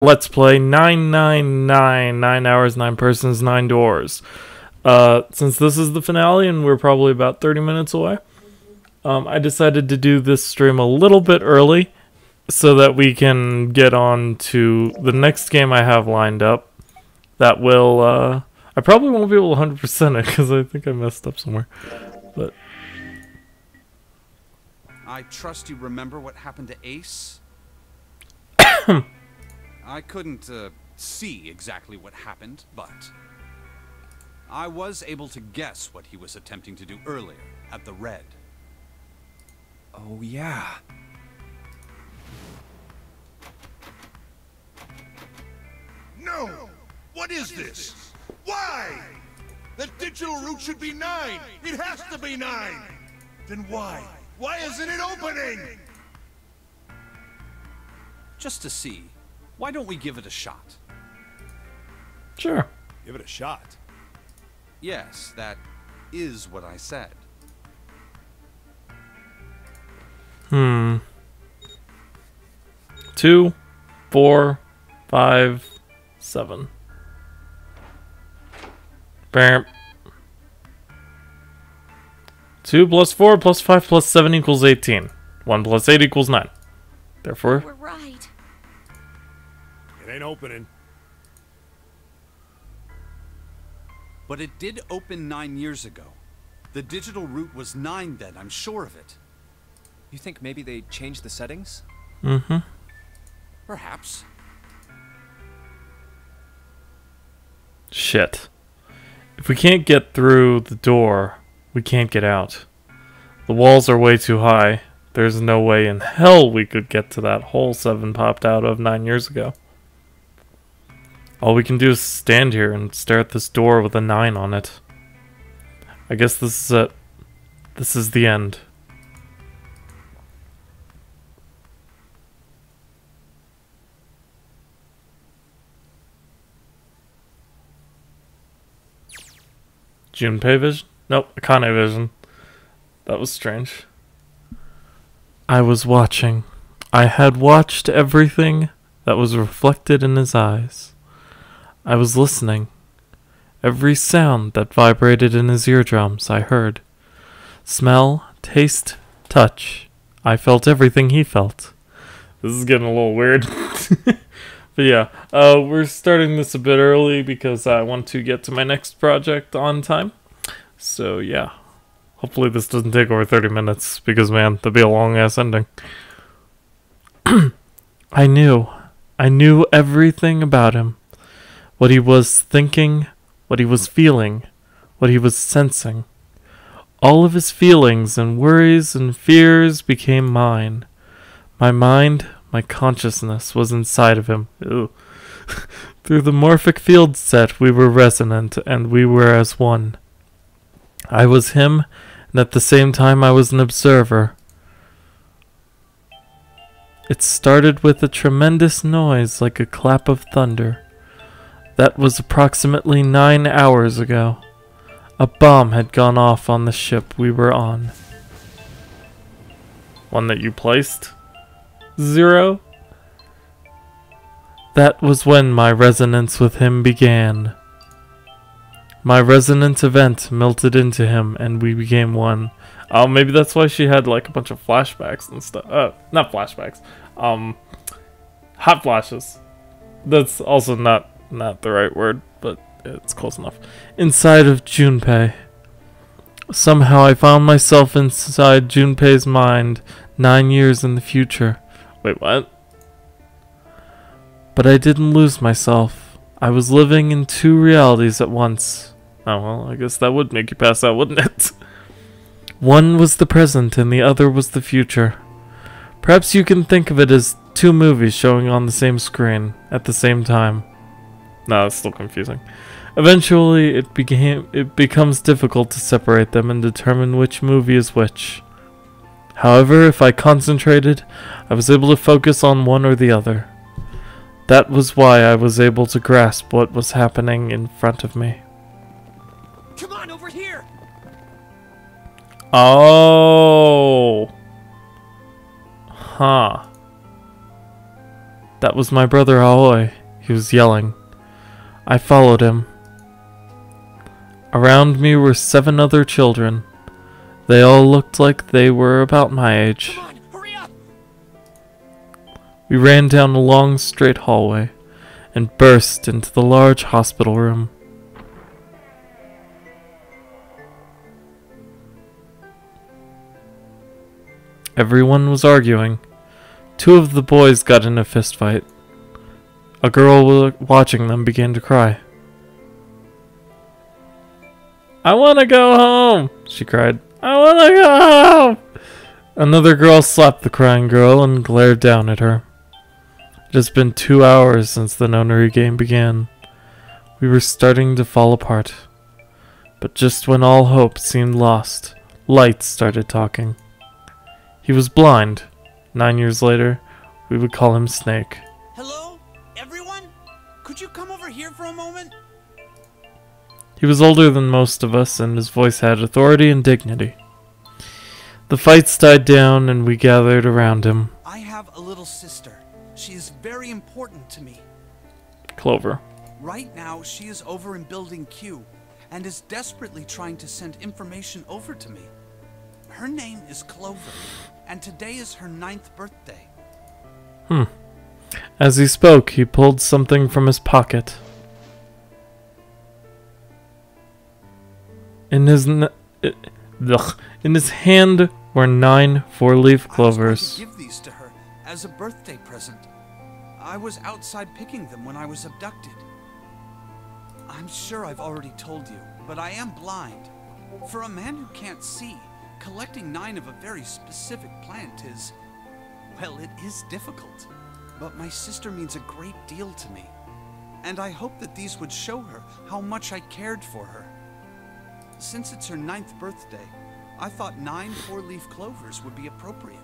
Let's play 999, 9 hours, 9 persons, 9 doors. Since this is the finale and we're probably about 30 minutes away, I decided to do this stream a little bit early so that we can get on to the next game I have lined up. That will, I probably won't be able to 100% it because I think I messed up somewhere. But I trust you remember what happened to Ace? I couldn't see exactly what happened, but I was able to guess what he was attempting to do earlier at the Red. Oh, yeah. No! What is this? Why? The digital route should be 9! It has to be 9! Then why? Why isn't it opening? Just to see, why don't we give it a shot? sure. Give it a shot. Yes, that is what I said. 2, 4, 5, 7. Bam. 2 plus 4 plus 5 plus 7 equals 18. 1 plus 8 equals 9. Therefore, We're right. It ain't opening. But it did open 9 years ago. The digital route was 9 then, I'm sure of it. You think maybe they changed the settings? Perhaps. shit. If we can't get through the door, we can't get out. The walls are way too high. There's no way in hell we could get to that hole 7 popped out of 9 years ago. All we can do is stand here and stare at this door with a 9 on it. I guess this is it. This is the end. Junpei vision? Nope, Akane vision. That was strange. I was watching. I had watched everything that was reflected in his eyes. I was listening. Every sound that vibrated in his eardrums I heard. Smell, taste, touch. I felt everything he felt. This is getting a little weird. But yeah, we're starting this a bit early because I want to get to my next project on time. So yeah, hopefully this doesn't take over 30 minutes because man, that'd be a long ass ending. I knew everything about him. What he was thinking, what he was feeling, what he was sensing. All of his feelings and worries and fears became mine. My mind, my consciousness was inside of him. Ew. Through the morphic field set, we were resonant, and we were as one. I was him, and at the same time I was an observer. It started with a tremendous noise like a clap of thunder. That was approximately 9 hours ago. A bomb had gone off on the ship we were on. One that you placed? 0? That was when my resonance with him began. My resonant event melted into him and we became one. Oh, maybe that's why she had like a bunch of flashbacks and stuff. Not flashbacks. Hot flashes. That's also not the right word, but it's close enough. Inside of Junpei. Somehow I found myself inside Junpei's mind 9 years in the future. Wait, what? But I didn't lose myself. I was living in 2 realities at once. Oh well, I guess that would make you pass out, wouldn't it? One was the present and the other was the future. Perhaps you can think of it as 2 movies showing on the same screen at the same time. No, it's still confusing. Eventually, it becomes difficult to separate them and determine which movie is which. However, if I concentrated, I was able to focus on one or the other. That was why I was able to grasp what was happening in front of me. Come on, over here! Oh. Huh. That was my brother Aoi. He was yelling. I followed him. Around me were 7 other children. They all looked like they were about my age. Come on, hurry up! We ran down a long straight hallway and burst into the large hospital room. Everyone was arguing. 2 of the boys got in a fist fight. A girl watching them began to cry. I want to go home, she cried. I want to go home. Another girl slapped the crying girl and glared down at her. It has been 2 hours since the nonary game began. We were starting to fall apart. But just when all hope seemed lost, Light started talking. He was blind. 9 years later, we would call him Snake. Hello? Everyone? Could you come over here for a moment? He was older than most of us, and his voice had authority and dignity. The fights died down, and we gathered around him. I have a little sister. She is very important to me. Clover. Right now, she is over in Building Q, and is desperately trying to send information over to me. Her name is Clover, and today is her 9th birthday. As he spoke, he pulled something from his pocket. In his hand were 9 4-leaf clovers. I was going to give these to her as a birthday present. I was outside picking them when I was abducted. I'm sure I've already told you, but I am blind. For a man who can't see, collecting 9 of a very specific plant is, well, it is difficult. But my sister means a great deal to me, and I hope that these would show her how much I cared for her. Since it's her 9th birthday, I thought 9 4-leaf clovers would be appropriate.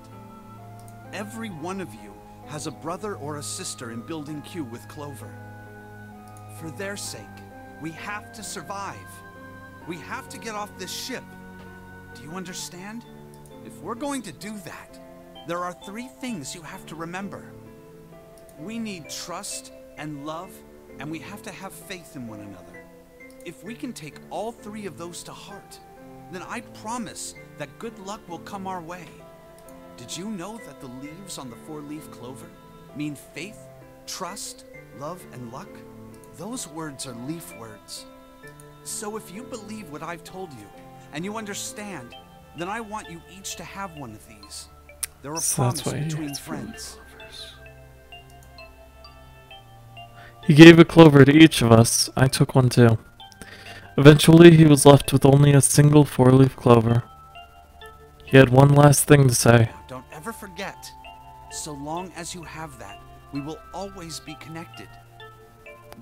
Every one of you has a brother or a sister in Building Q with Clover. For their sake, we have to survive. We have to get off this ship. Do you understand? If we're going to do that, there are 3 things you have to remember. We need trust and love, and we have to have faith in one another. If we can take all 3 of those to heart, then I promise that good luck will come our way. Did you know that the leaves on the 4-leaf clover mean faith, trust, love, and luck? Those words are leaf words. So if you believe what I've told you, and you understand, then I want you each to have one of these. They're a promise between friends. He gave a clover to each of us. I took one too. Eventually, he was left with only a single 4-leaf clover. He had one last thing to say. Don't ever forget. So long as you have that, we will always be connected.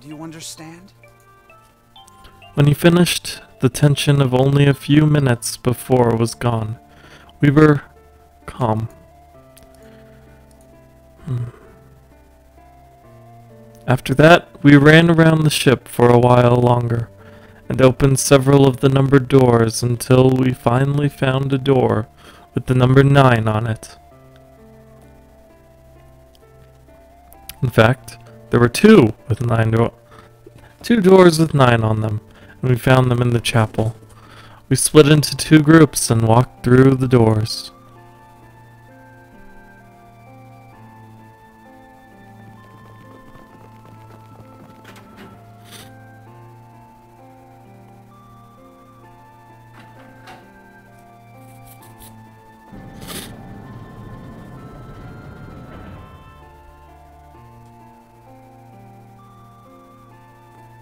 Do you understand? When he finished, the tension of only a few minutes before was gone. We were calm. After that, we ran around the ship for a while longer, and opened several of the numbered doors until we finally found a door with the number 9 on it. In fact, there were 2 doors with 9 on them, and we found them in the chapel. We split into 2 groups and walked through the doors.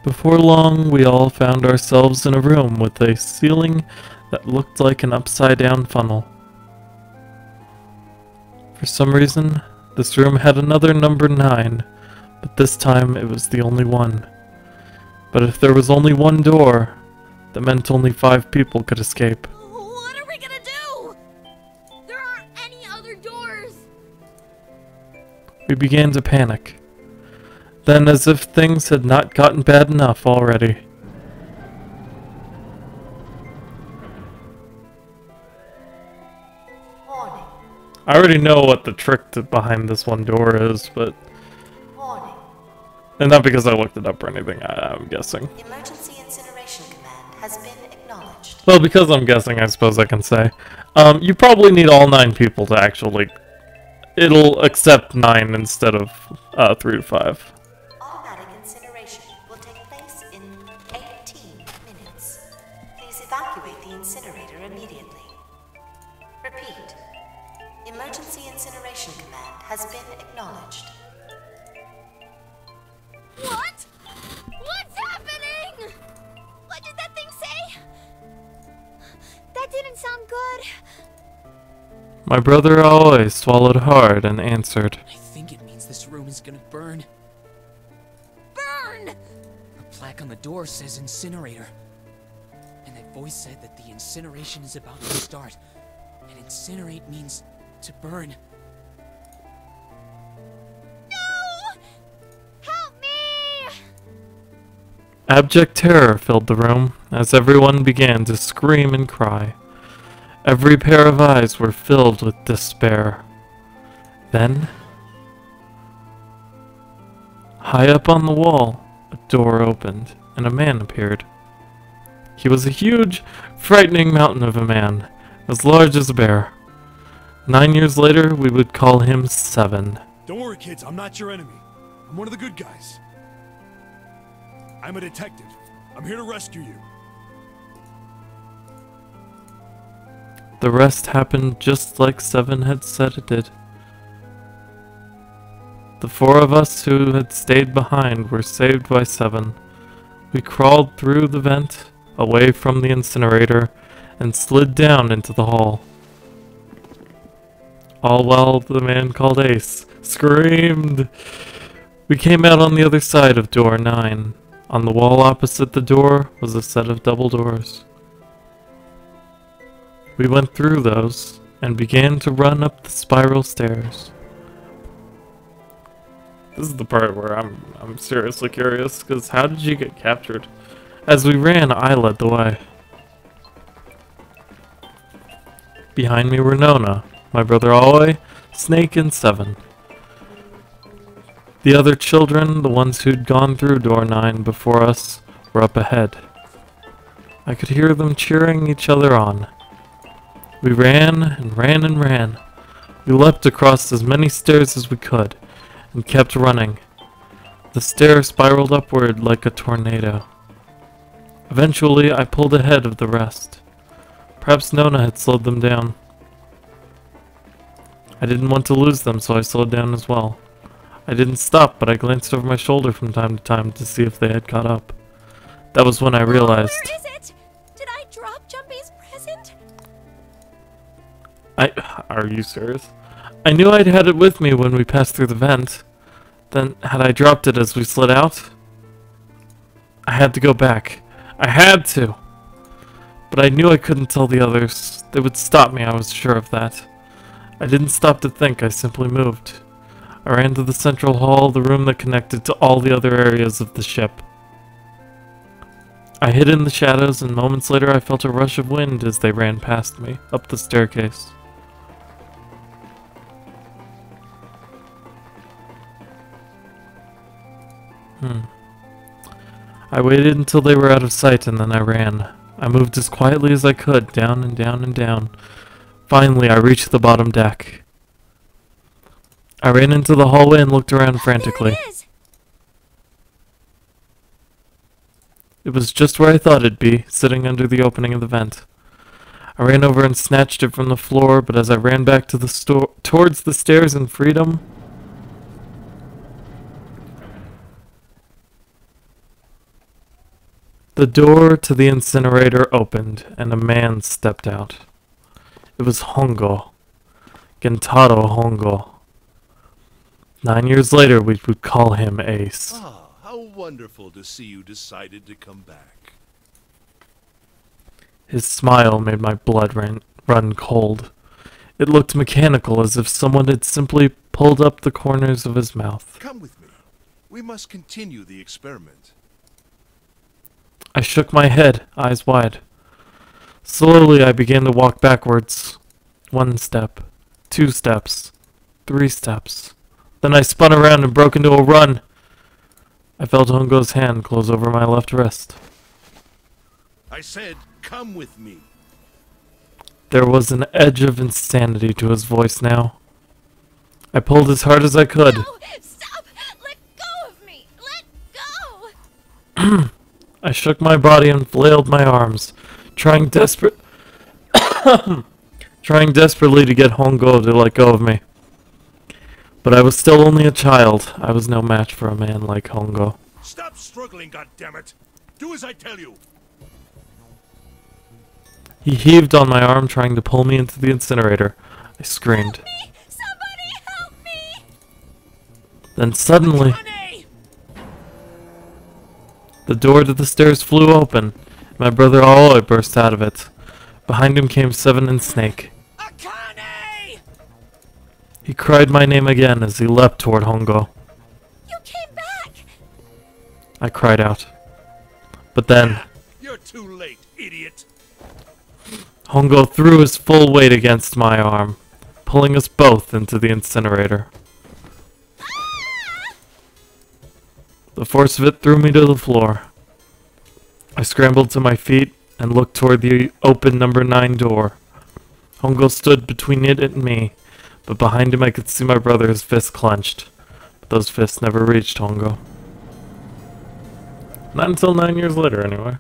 Before long, we all found ourselves in a room with a ceiling that looked like an upside-down funnel. For some reason, this room had another number 9, but this time it was the only one. But if there was only one door, that meant only 5 people could escape. What are we gonna do? There aren't any other doors. We began to panic. Then, as if things had not gotten bad enough already, I already know what the trick behind this one door is, but And not because I looked it up or anything, I'm guessing. Emergency incineration command has been acknowledged. Well, because I'm guessing, I suppose I can say. You probably need all 9 people to actually... It'll accept 9 instead of 3 to 5. Automatic incineration will take place in 18 minutes. Please evacuate the incinerator immediately. Repeat. Emergency incineration command has been acknowledged. What? What's happening? What did that thing say? That didn't sound good. My brother always swallowed hard and answered. I think it means this room is gonna burn. Burn! A plaque on the door says incinerator. And that voice said that the incineration is about to start. And incinerate means to burn. No! Help me! Abject terror filled the room as everyone began to scream and cry. Every pair of eyes were filled with despair. Then, high up on the wall, a door opened and a man appeared. He was a huge, frightening mountain of a man, as large as a bear. 9 years later, we would call him 7. Don't worry, kids. I'm not your enemy. I'm one of the good guys. I'm a detective. I'm here to rescue you. The rest happened just like 7 had said it did. The 4 of us who had stayed behind were saved by 7. We crawled through the vent, away from the incinerator, and slid down into the hall. All while the man called Ace screamed. We came out on the other side of door 9. On the wall opposite the door was a set of double doors. We went through those and began to run up the spiral stairs. This is the part where I'm seriously curious, because how did you get captured? As we ran, I led the way. Behind me were Nona, my brother Alway, Snake, and 7. The other children, the ones who'd gone through door 9 before us, were up ahead. I could hear them cheering each other on. We ran and ran and ran. We leapt across as many stairs as we could, and kept running. The stair spiraled upward like a tornado. Eventually, I pulled ahead of the rest. Perhaps Nona had slowed them down. I didn't want to lose them, so I slowed down as well. I didn't stop, but I glanced over my shoulder from time to time to see if they had caught up. That was when I realized... Where is it? Did I drop Jumpy's present? Are you serious? I knew I'd had it with me when we passed through the vent. Then, had I dropped it as we slid out? I had to go back. I had to! But I knew I couldn't tell the others. They would stop me, I was sure of that. I didn't stop to think, I simply moved. I ran to the central hall, the room that connected to all the other areas of the ship. I hid in the shadows, and moments later I felt a rush of wind as they ran past me, up the staircase. I waited until they were out of sight and then I ran. I moved as quietly as I could, down and down and down. Finally, I reached the bottom deck. I ran into the hallway and looked around frantically. There it is! It was just where I thought it'd be, sitting under the opening of the vent. I ran over and snatched it from the floor, but as I ran back to the towards the stairs in freedom, the door to the incinerator opened, and a man stepped out. It was Hongo. Gentaro Hongo. 9 years later, we would call him Ace. Ah, how wonderful to see you decided to come back. His smile made my blood run cold. It looked mechanical, as if someone had simply pulled up the corners of his mouth. Come with me. We must continue the experiment. I shook my head, eyes wide. Slowly, I began to walk backwards. 1 step, 2 steps, 3 steps. Then I spun around and broke into a run. I felt Hongo's hand close over my left wrist. I said, come with me. There was an edge of insanity to his voice now. I pulled as hard as I could. No! Stop! Let go of me! Let go! I shook my body and flailed my arms, trying desperately to get Hongo to let go of me. But I was still only a child. I was no match for a man like Hongo. Stop struggling, goddammit! Do as I tell you! He heaved on my arm, trying to pull me into the incinerator. I screamed. Help me! Somebody help me! Then suddenly, Akane! the door to the stairs flew open, and my brother Aoi burst out of it. Behind him came Seven and Snake. Akane! He cried my name again as he leapt toward Hongo. You came back! I cried out. But then, You're too late, idiot! Hongo threw his full weight against my arm, pulling us both into the incinerator. The force of it threw me to the floor. I scrambled to my feet and looked toward the open number 9 door. Hongo stood between it and me, but behind him I could see my brother's fists clenched. But those fists never reached Hongo. Not until 9 years later, anyway.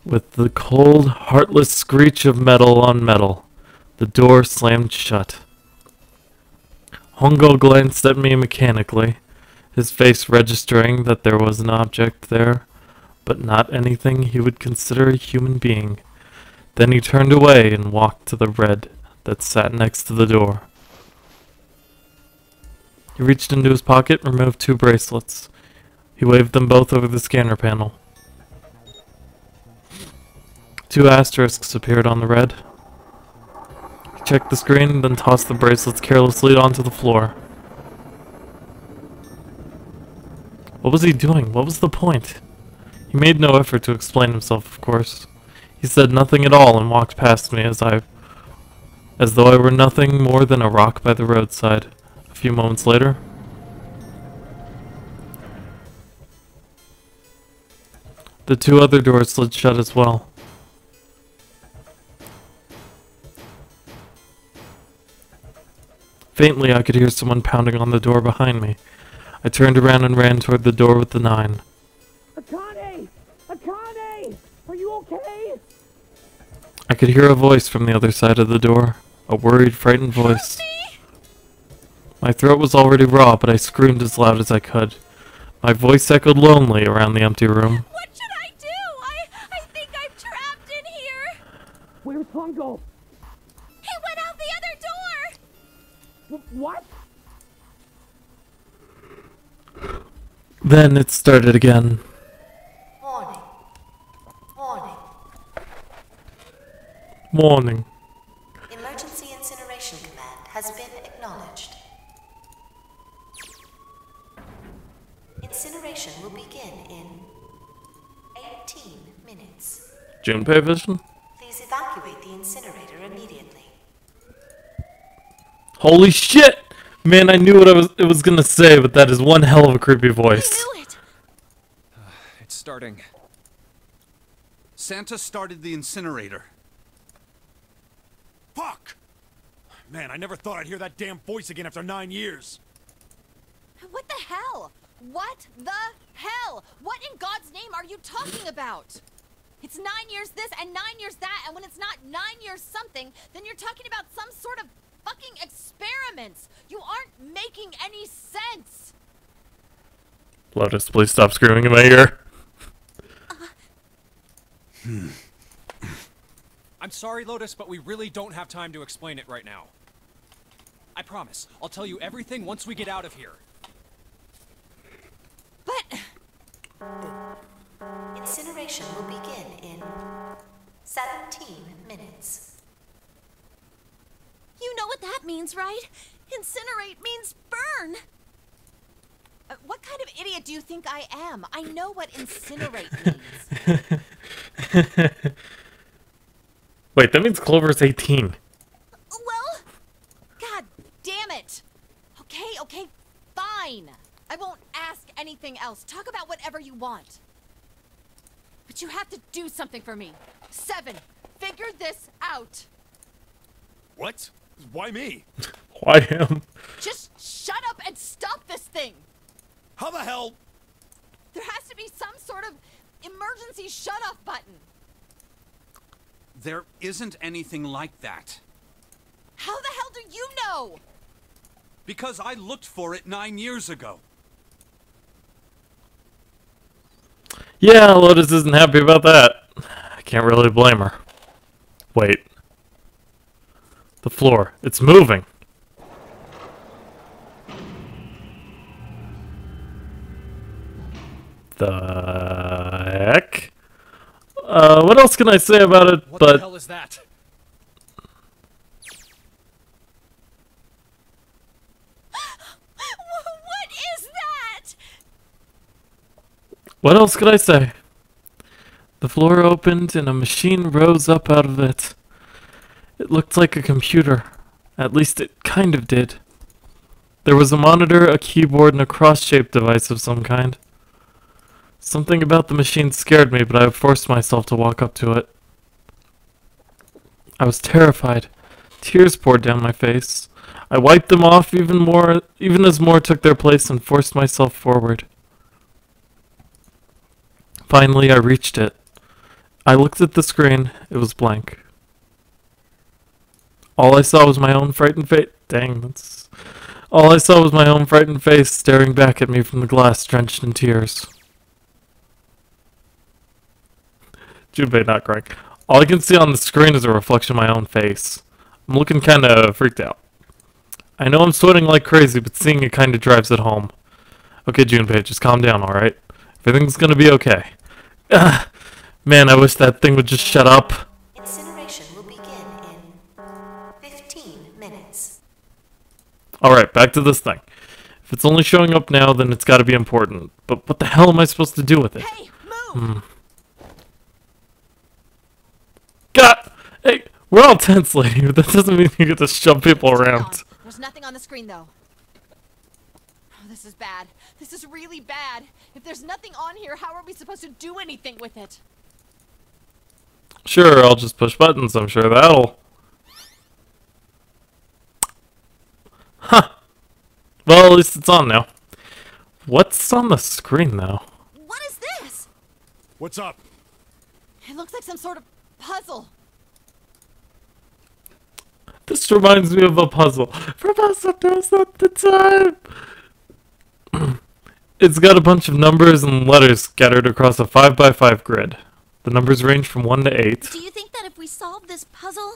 With the cold, heartless screech of metal on metal, the door slammed shut. Hongo glanced at me mechanically, his face registering that there was an object there, but not anything he would consider a human being. Then he turned away and walked to the red that sat next to the door. He reached into his pocket and removed 2 bracelets. He waved them both over the scanner panel. 2 asterisks appeared on the red. He checked the screen, then tossed the bracelets carelessly onto the floor. What was he doing? What was the point? He made no effort to explain himself, of course. He said nothing at all and walked past me as though I were nothing more than a rock by the roadside. A few moments later, the 2 other doors slid shut as well. Faintly, I could hear someone pounding on the door behind me. I turned around and ran toward the door with the 9. Akane! Akane! Are you okay? I could hear a voice from the other side of the door. A worried, frightened voice. My throat was already raw, but I screamed as loud as I could. My voice echoed lonely around the empty room. What should I do? I think I'm trapped in here! Where's Hongo? He went out the other door! What? Then it started again. Warning. Warning. Warning. Emergency incineration command has been acknowledged. Incineration will begin in 18 minutes. Junpei vision? Please evacuate the incinerator immediately. Holy shit! Man, I knew what it was gonna say, but that is one hell of a creepy voice. I knew it! It's starting. Santa started the incinerator. Fuck! Man, I never thought I'd hear that damn voice again after 9 years. What the hell? What the hell? What in God's name are you talking about? It's 9 years this and 9 years that, and when it's not 9 years something, then you're talking about some sort of fucking experiments. You aren't making any sense. Lotus, please stop screaming in my ear. I'm sorry, Lotus, but we really don't have time to explain it right now. I promise, I'll tell you everything once we get out of here. But Incineration will begin in 17 minutes. you know what that means, right? Incinerate means burn. What kind of idiot do you think I am? I know what incinerate means. Wait, that means Clover's 18. Well, god damn it. Okay, fine. won't ask anything else. Talk about whatever you want. But you have to do something for me. 7, figure this out. What? Why me? Why him? Just shut up and stop this thing. How the hell? There has to be some sort of emergency shut-off button. There isn't anything like that. How the hell do you know? Because I looked for it 9 years ago. Yeah, Lotus isn't happy about that. I can't really blame her. Wait. The floor. It's moving. The heck? What else can I say about it? What But the hell is that? What is that? what else could I say? The floor opened and a machine rose up out of it. It looked like a computer. At least it kind of did. There was a monitor, a keyboard, and a cross-shaped device of some kind. Something about the machine scared me, but I forced myself to walk up to it. I was terrified. Tears poured down my face. I wiped them off even as more took their place, and forced myself forward. Finally, I reached it. I looked at the screen. It was blank. All I saw was my own frightened face. All I saw was my own frightened face staring back at me from the glass, drenched in tears. Junpei not crying. All I can see on the screen is a reflection of my own face. I'm looking kinda freaked out. I know I'm sweating like crazy, but seeing it kinda drives it home. Okay, Junpei, just calm down, alright? Everything's gonna be okay. Man, I wish that thing would just shut up. Incineration will begin in 15 minutes. Alright, back to this thing. If it's only showing up now, then it's gotta be important. But what the hell am I supposed to do with it? Hey, move! God! Hey, we're all tense, lady. That doesn't mean you get to shove people around. There's nothing on the screen, though. Oh, this is bad. This is really bad. If there's nothing on here, how are we supposed to do anything with it? Sure, I'll just push buttons. I'm sure that'll... Huh. Well, at least it's on now. What's on the screen, though? What is this? What's up? It looks like some sort of puzzle. This reminds me of a puzzle. Professor knows not the time. It's got a bunch of numbers and letters scattered across a 5x5 grid. The numbers range from 1 to 8. Do you think that if we solve this puzzle,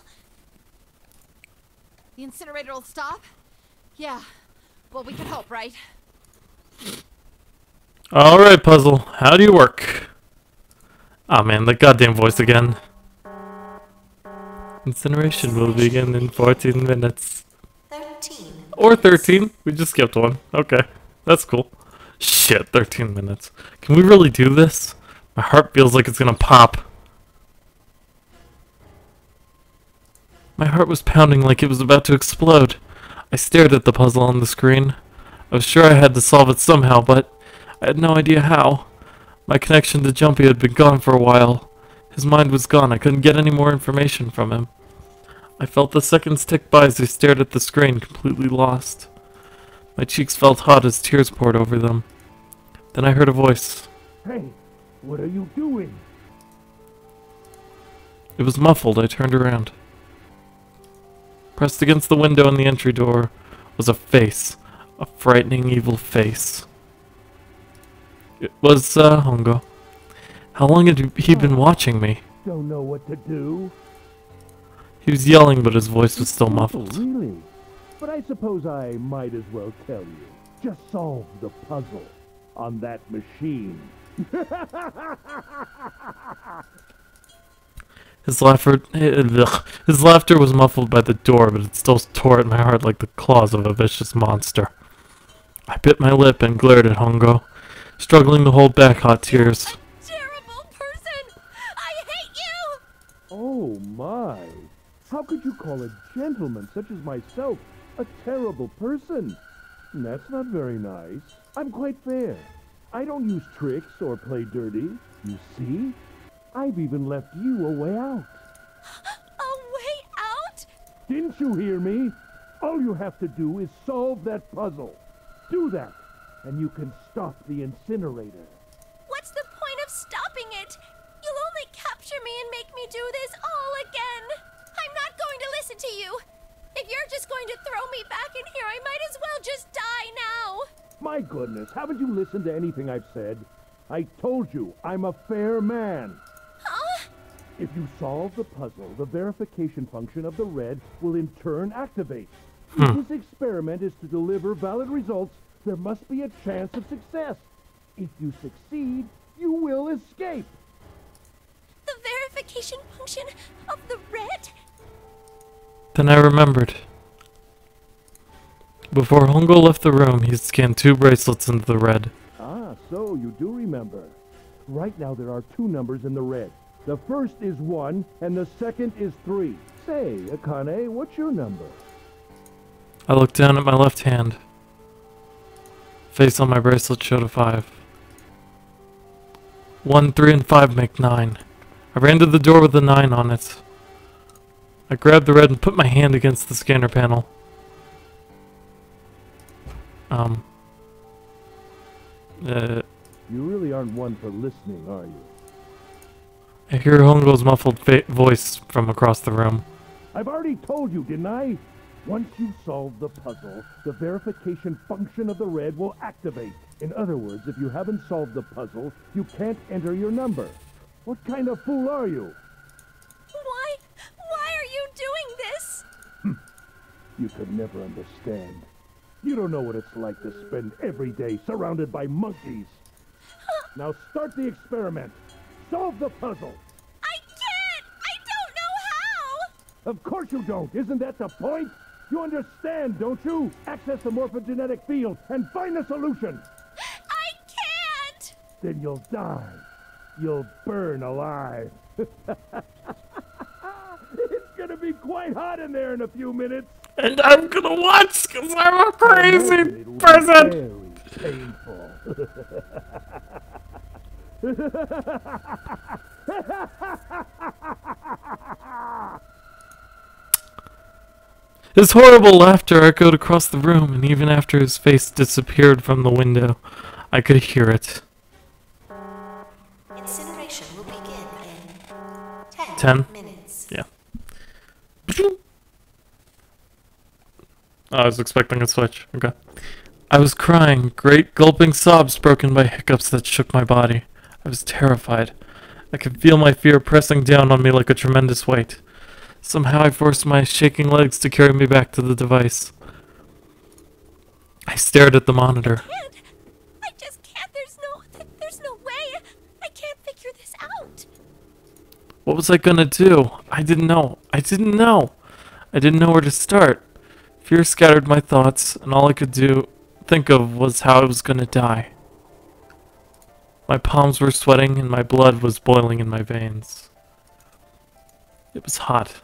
the incinerator will stop? Yeah. Well, we can hope, right? Alright, puzzle. How do you work? Ah, man, the goddamn voice again. Incineration will begin in 14 minutes. 13. Or 13. We just skipped one. Okay. That's cool. Shit, 13 minutes. Can we really do this? My heart feels like it's gonna pop. My heart was pounding like it was about to explode. I stared at the puzzle on the screen. I was sure I had to solve it somehow, but I had no idea how. My connection to Jumpy had been gone for a while. His mind was gone. I couldn't get any more information from him. I felt the seconds tick by as I stared at the screen, completely lost. My cheeks felt hot as tears poured over them. Then I heard a voice. Hey, what are you doing? It was muffled. I turned around. Pressed against the window in the entry door was a face. A frightening, evil face. It was, Hongo. How long had he been watching me? Don't know what to do. He was yelling, but his voice was still muffled. Really? But I suppose I might as well tell you. Just solve the puzzle on that machine. His laughter was muffled by the door, but it still tore at my heart like the claws of a vicious monster. I bit my lip and glared at Hongo, struggling to hold back hot tears. Terrible person! I hate you! Oh my! How could you call a gentleman such as myself a terrible person? That's not very nice. I'm quite fair. I don't use tricks or play dirty. You see? I've even left you a way out. A way out? Didn't you hear me? All you have to do is solve that puzzle. Do that, and you can stop the incinerator. What's the point of stopping it? You'll only capture me and make me do this all again. I'm not going to listen to you. If you're just going to throw me back in here, I might as well just die now. My goodness, haven't you listened to anything I've said? I told you, I'm a fair man. Huh? If you solve the puzzle, the verification function of the red will in turn activate. If this experiment is to deliver valid results, there must be a chance of success. If you succeed, you will escape. The verification function of the red? Then I remembered. Before Hongo left the room, he scanned 2 bracelets into the red. Ah, so you do remember. Right now there are 2 numbers in the red. The first is 1, and the second is 3. Say, Akane, what's your number? I looked down at my left hand. Face on my bracelet showed a 5. 1, 3, and 5 make 9. I ran to the door with the 9 on it. I grabbed the red and put my hand against the scanner panel. You really aren't one for listening, are you? I hear Hongo's muffled voice from across the room. I've already told you, didn't I? Once you solve the puzzle, the verification function of the red will activate. In other words, if you haven't solved the puzzle, you can't enter your number. What kind of fool are you? Why are you doing this? You could never understand. You don't know what it's like to spend every day surrounded by monkeys. Now start the experiment. Solve the puzzle. I can't! I don't know how! Of course you don't. Isn't that the point? You understand, don't you? Access the morphogenetic field and find the solution. I can't! Then you'll die. You'll burn alive. It's gonna be quite hot in there in a few minutes. And I'm gonna watch because I'm a crazy person. Very painful. His horrible laughter echoed across the room, and even after his face disappeared from the window, I could hear it. Incineration will begin in 10 minutes. Yeah. I was expecting a switch. Okay. I was crying, great gulping sobs broken by hiccups that shook my body. I was terrified. I could feel my fear pressing down on me like a tremendous weight. Somehow I forced my shaking legs to carry me back to the device. I stared at the monitor. I just can't. There's no way. I can't figure this out. What was I gonna do? I didn't know. I didn't know where to start. Fear scattered my thoughts, and all I could think of was how I was gonna die. My palms were sweating, and my blood was boiling in my veins. It was hot.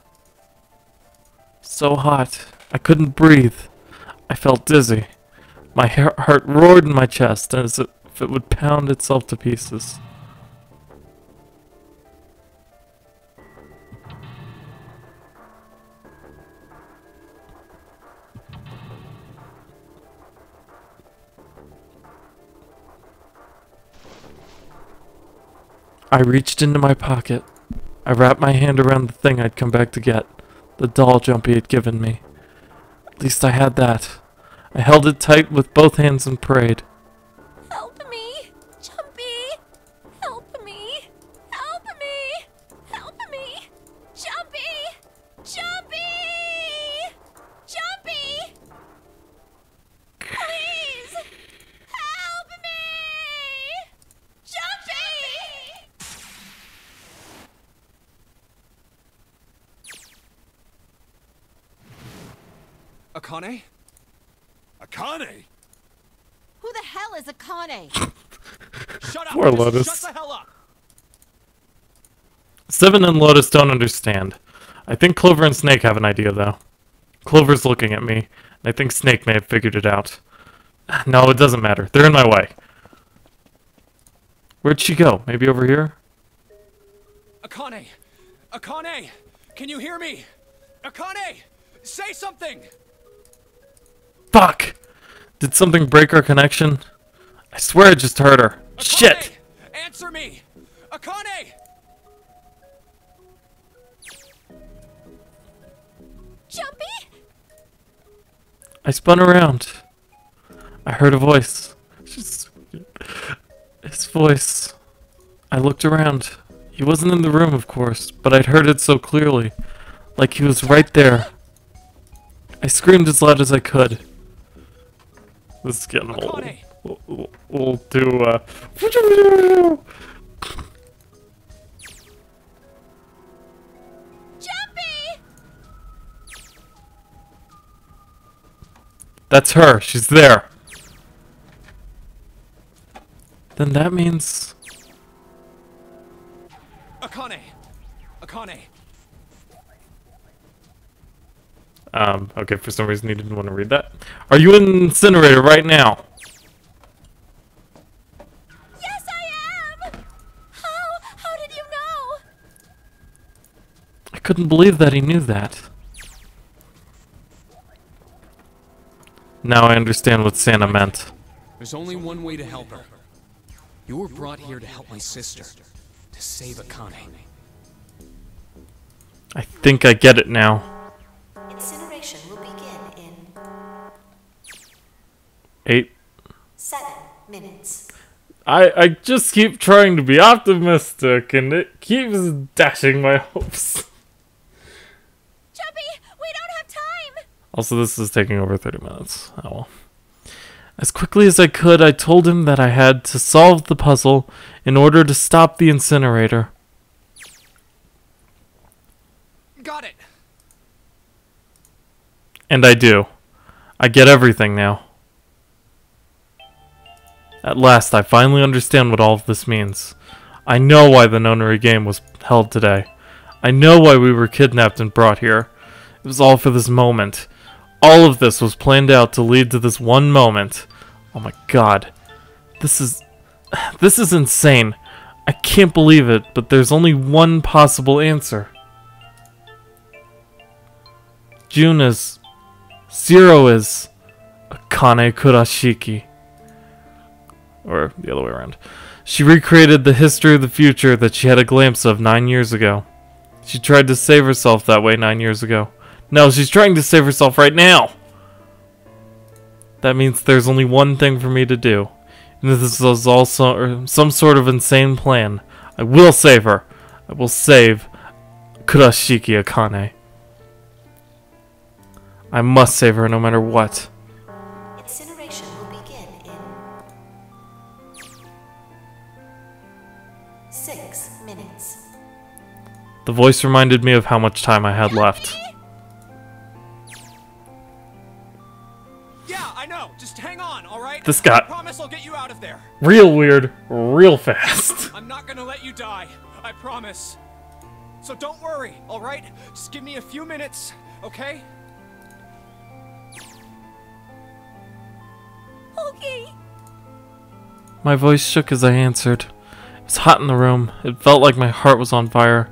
So hot. I couldn't breathe. I felt dizzy. My heart roared in my chest, as if it would pound itself to pieces. I reached into my pocket. I wrapped my hand around the thing I'd come back to get, the doll Jumpy had given me. At least I had that. I held it tight with both hands and prayed. Help me, Jumpy. Help me. Help me. Help me. Jumpy. Jumpy. Jumpy. Please. Help me. Jumpy. Akane? Akane? Who the hell is Akane? Shut up! Poor Just Lotus. Shut the hell up! Seven and Lotus don't understand. I think Clover and Snake have an idea, though. Clover's looking at me, and I think Snake may have figured it out. No, it doesn't matter. They're in my way. Where'd she go? Maybe over here? Akane! Akane! Can you hear me? Akane! Say something! Fuck! Did something break our connection? I swear I just heard her. Akane! Shit! Answer me! Akane! Jumpy? I spun around. I heard a voice. His voice. I looked around. He wasn't in the room, of course, but I'd heard it so clearly. Like he was right there. I screamed as loud as I could. This is getting old. Akane! We'll do, Jumpy! That's her. She's there. Then that means... Akane! Akane! Okay, for some reason you didn't want to read that. Are you in Incinerator right now? Yes, I am! How did you know? I couldn't believe that he knew that. Now I understand what Santa meant. There's only one way to help her. You were brought here to help my sister. To save Akane. I think I get it now. Incineration will begin in 8. 7 minutes. I just keep trying to be optimistic and it keeps dashing my hopes. Jumpy, we don't have time! Also, this is taking over 30 minutes. Oh well. As quickly as I could, I told him that I had to solve the puzzle in order to stop the incinerator. Got it! And I do. I get everything now. At last, I finally understand what all of this means. I know why the Nonary game was held today. I know why we were kidnapped and brought here. It was all for this moment. All of this was planned out to lead to this one moment. Oh my god. This is insane. I can't believe it, but there's only one possible answer. June is... Zero is... Akane Kurashiki. Or the other way around. She recreated the history of the future that she had a glimpse of 9 years ago. She tried to save herself that way 9 years ago. No, she's trying to save herself right now! That means there's only one thing for me to do. And this is also some sort of insane plan. I will save her. I will save Kurashiki Akane. I must save her no matter what. Incineration will begin in 6 minutes. The voice reminded me of how much time I had left. Yeah, I know. Just hang on, alright? This got I promise I'll get you out of there. real weird, real fast. I'm not gonna let you die. I promise. So don't worry, alright? Just give me a few minutes, okay? Okay. My voice shook as I answered. It was hot in the room. It felt like my heart was on fire.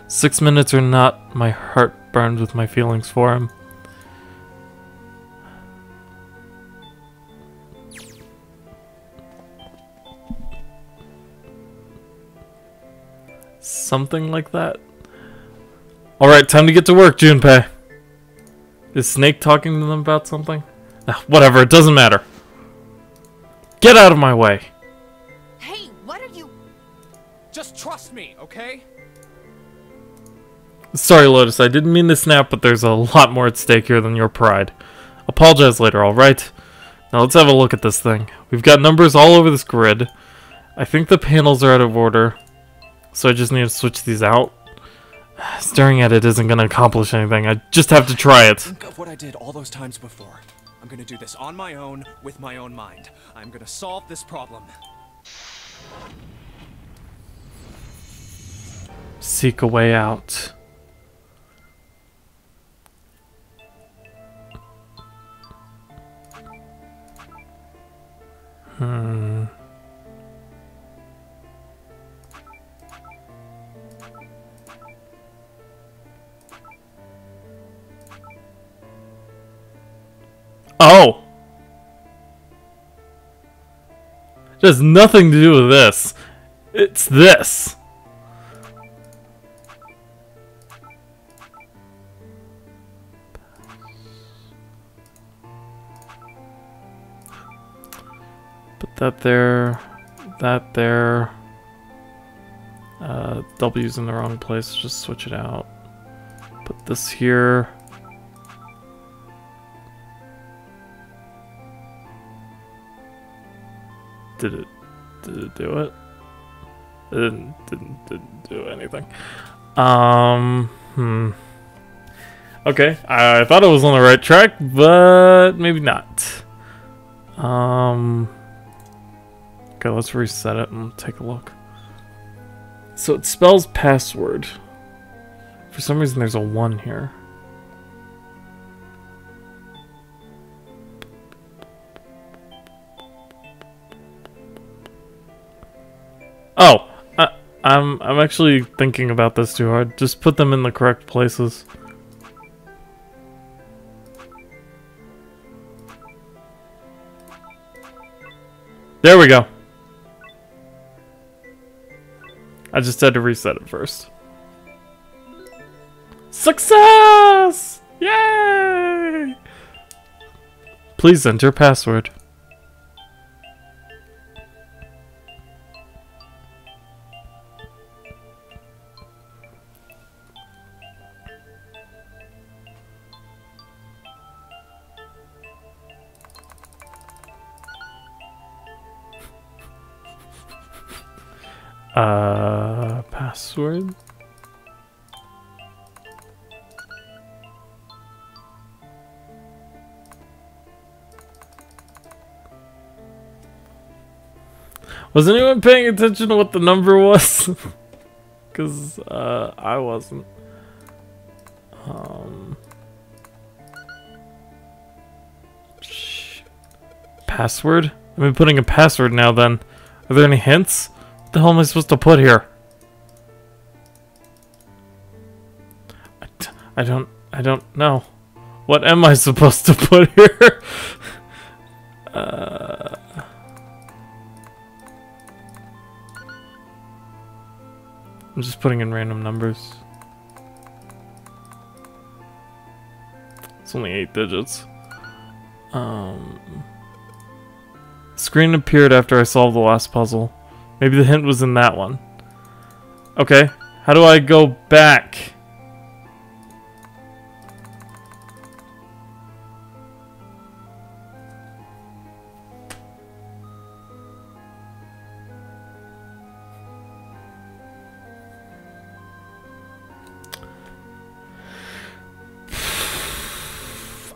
6 minutes or not, my heart burned with my feelings for him. Something like that. Alright, time to get to work, Junpei. Is Snake talking to them about something? Whatever, it doesn't matter. Get out of my way. Hey, what are you... Just trust me, okay? Sorry, Lotus, I didn't mean to snap, but there's a lot more at stake here than your pride. Apologize later, alright? Now let's have a look at this thing. We've got numbers all over this grid. I think the panels are out of order, so I just need to switch these out. Staring at it isn't going to accomplish anything. I just have to try it. Think of what I did all those times before. I'm gonna do this on my own, with my own mind. I'm gonna solve this problem. Seek a way out. Oh! It has nothing to do with this. It's this. Put that there. That there. W's in the wrong place. Just switch it out. Put this here. Did it do it? It didn't do anything. Okay, I thought I was on the right track, but maybe not. Okay, let's reset it and take a look. So it spells password. For some reason there's a 1 here. Oh, I'm actually thinking about this too hard. Just put them in the correct places. There we go. I just had to reset it first. Success! Yay! Please enter password. Password? Was anyone paying attention to what the number was? Because, I wasn't. Password? I've been putting a password now then. Are there any hints? What the hell am I supposed to put here? I don't know. What am I supposed to put here? I'm just putting in random numbers. It's only 8 digits. Screen appeared after I solved the last puzzle. Maybe the hint was in that one. Okay, how do I go back?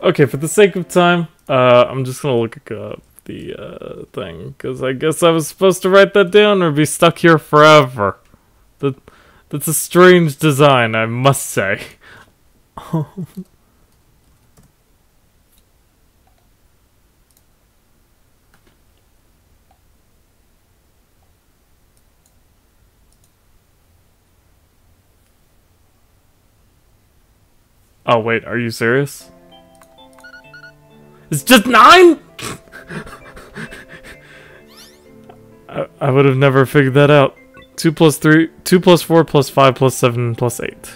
Okay, for the sake of time, I'm just gonna look up the thing, because I guess I was supposed to write that down or be stuck here forever. That's a strange design, I must say. Oh wait, are you serious? It's just 9? I would have never figured that out. 2 plus 3, 2 plus 4 plus 5 plus 7 plus 8.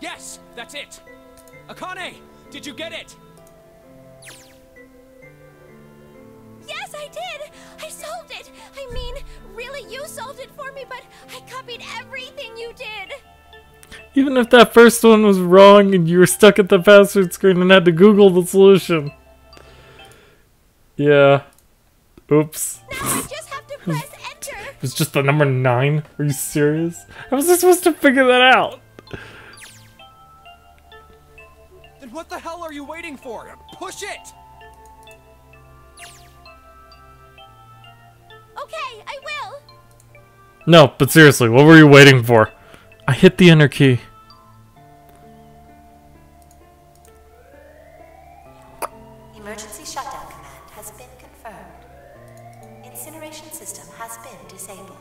Yes, that's it. Akane, did you get it? Yes, I did! I solved it! I mean, really, you solved it for me, but I copied everything you did! Even if that first one was wrong and you were stuck at the password screen and had to Google the solution. Yeah. Oops. Now I just have to press enter! It's just the number 9? Are you serious? How was I supposed to figure that out? Then what the hell are you waiting for? Push it! Okay, I will! No, but seriously, what were you waiting for? I hit the enter key. Emergency shutdown command has incineration system has been disabled.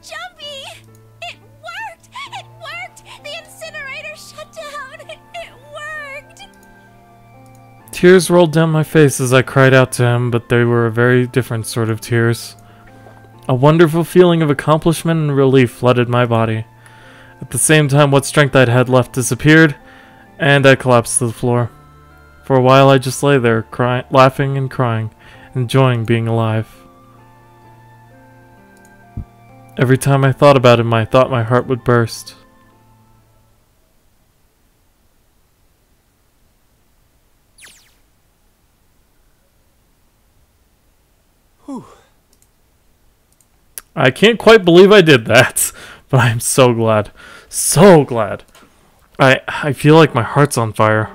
Jumpy! It worked! It worked! The incinerator shut down! It worked! Tears rolled down my face as I cried out to him, but they were a very different sort of tears. A wonderful feeling of accomplishment and relief flooded my body. At the same time, what strength I'd had left disappeared, and I collapsed to the floor. For a while I just lay there, laughing and crying, enjoying being alive. Every time I thought about him, I thought my heart would burst. Whew. I can't quite believe I did that, but I'm so glad. So glad. I feel like my heart's on fire.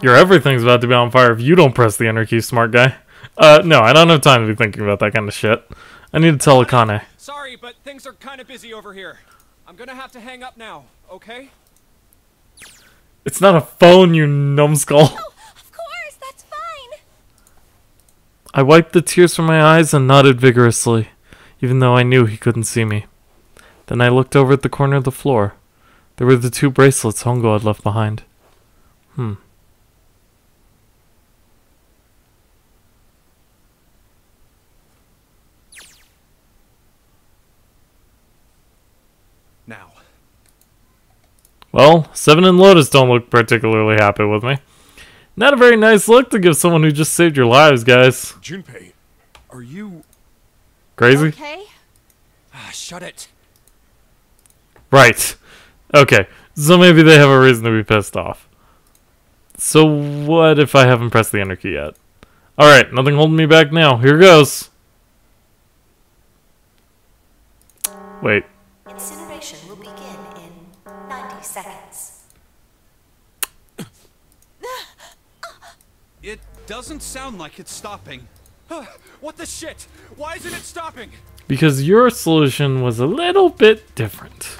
Your everything's about to be on fire if you don't press the enter key, smart guy. No, I don't have time to be thinking about that kind of shit. I need to tell Akane. Sorry, but things are kind of busy over here. I'm gonna have to hang up now, okay? It's not a phone, you numbskull. Oh, of course, that's fine. I wiped the tears from my eyes and nodded vigorously, even though I knew he couldn't see me. Then I looked over at the corner of the floor. There were the 2 bracelets Hongo had left behind. Now. Well, Seven and Lotus don't look particularly happy with me. Not a very nice look to give someone who just saved your lives, guys. Junpei, are you... Crazy? Okay. Shut it. Right. Okay, so maybe they have a reason to be pissed off. So what if I haven't pressed the enter key yet? Alright, nothing holding me back now. Here goes. Wait. Incineration will begin in 90 seconds. It doesn't sound like it's stopping. What the shit? Why isn't it stopping? Because your solution was a little bit different.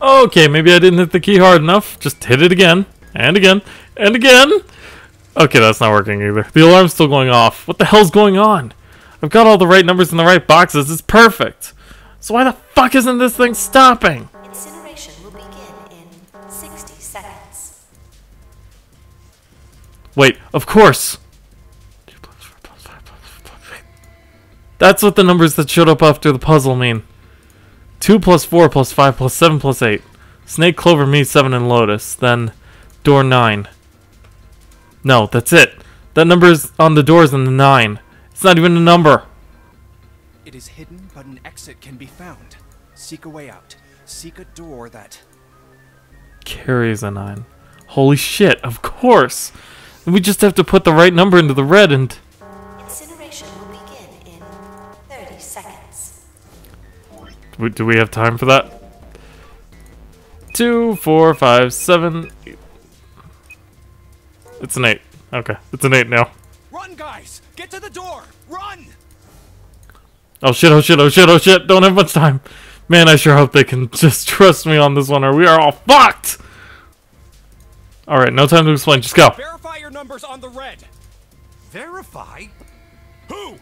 Okay, maybe I didn't hit the key hard enough. Just hit it again, and again, and again. Okay, that's not working either. The alarm's still going off. What the hell's going on? I've got all the right numbers in the right boxes. It's perfect. So why the fuck isn't this thing stopping? Incineration will begin in 60 seconds. Wait, of course. That's what the numbers that showed up after the puzzle mean. 2 plus 4 plus 5 plus 7 plus 8. Snake, Clover, me, 7, and Lotus. Then door 9. No, that's it. That number's on the doors in the 9. It's not even a number. It is hidden, but an exit can be found. Seek a way out. Seek a door that... Carries a 9. Holy shit, of course. We just have to put the right number into the red and... Incineration will begin in 30 seconds. Do we have time for that? 2, 4, 5, 7, 8. It's an 8. Okay, it's an 8 now. Run, guys! Get to the door! Run! Oh shit, oh shit, oh shit, oh shit. Don't have much time. Man, I sure hope they can just trust me on this one or we are all fucked! Alright, no time to explain. Just go. Verify your numbers on the red. Verify? Who?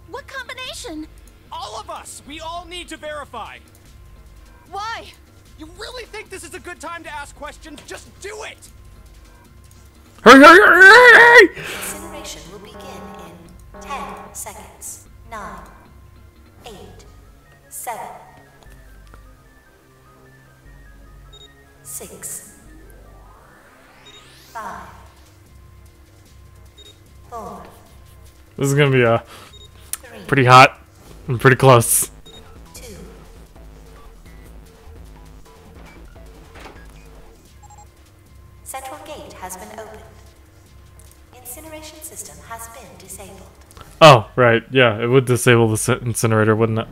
What combination? All of us! We all need to verify! Why? You really think this is a good time to ask questions? Just do it! Hurry, hurry, hurry, hurry! Incineration will begin in 10 seconds. 9, 8, 7, 6, 5, 4, This is gonna be 3, pretty hot and pretty close. 2. Central gate has been opened. Incineration system has been disabled. Oh, right. Yeah, it would disable the incinerator, wouldn't it?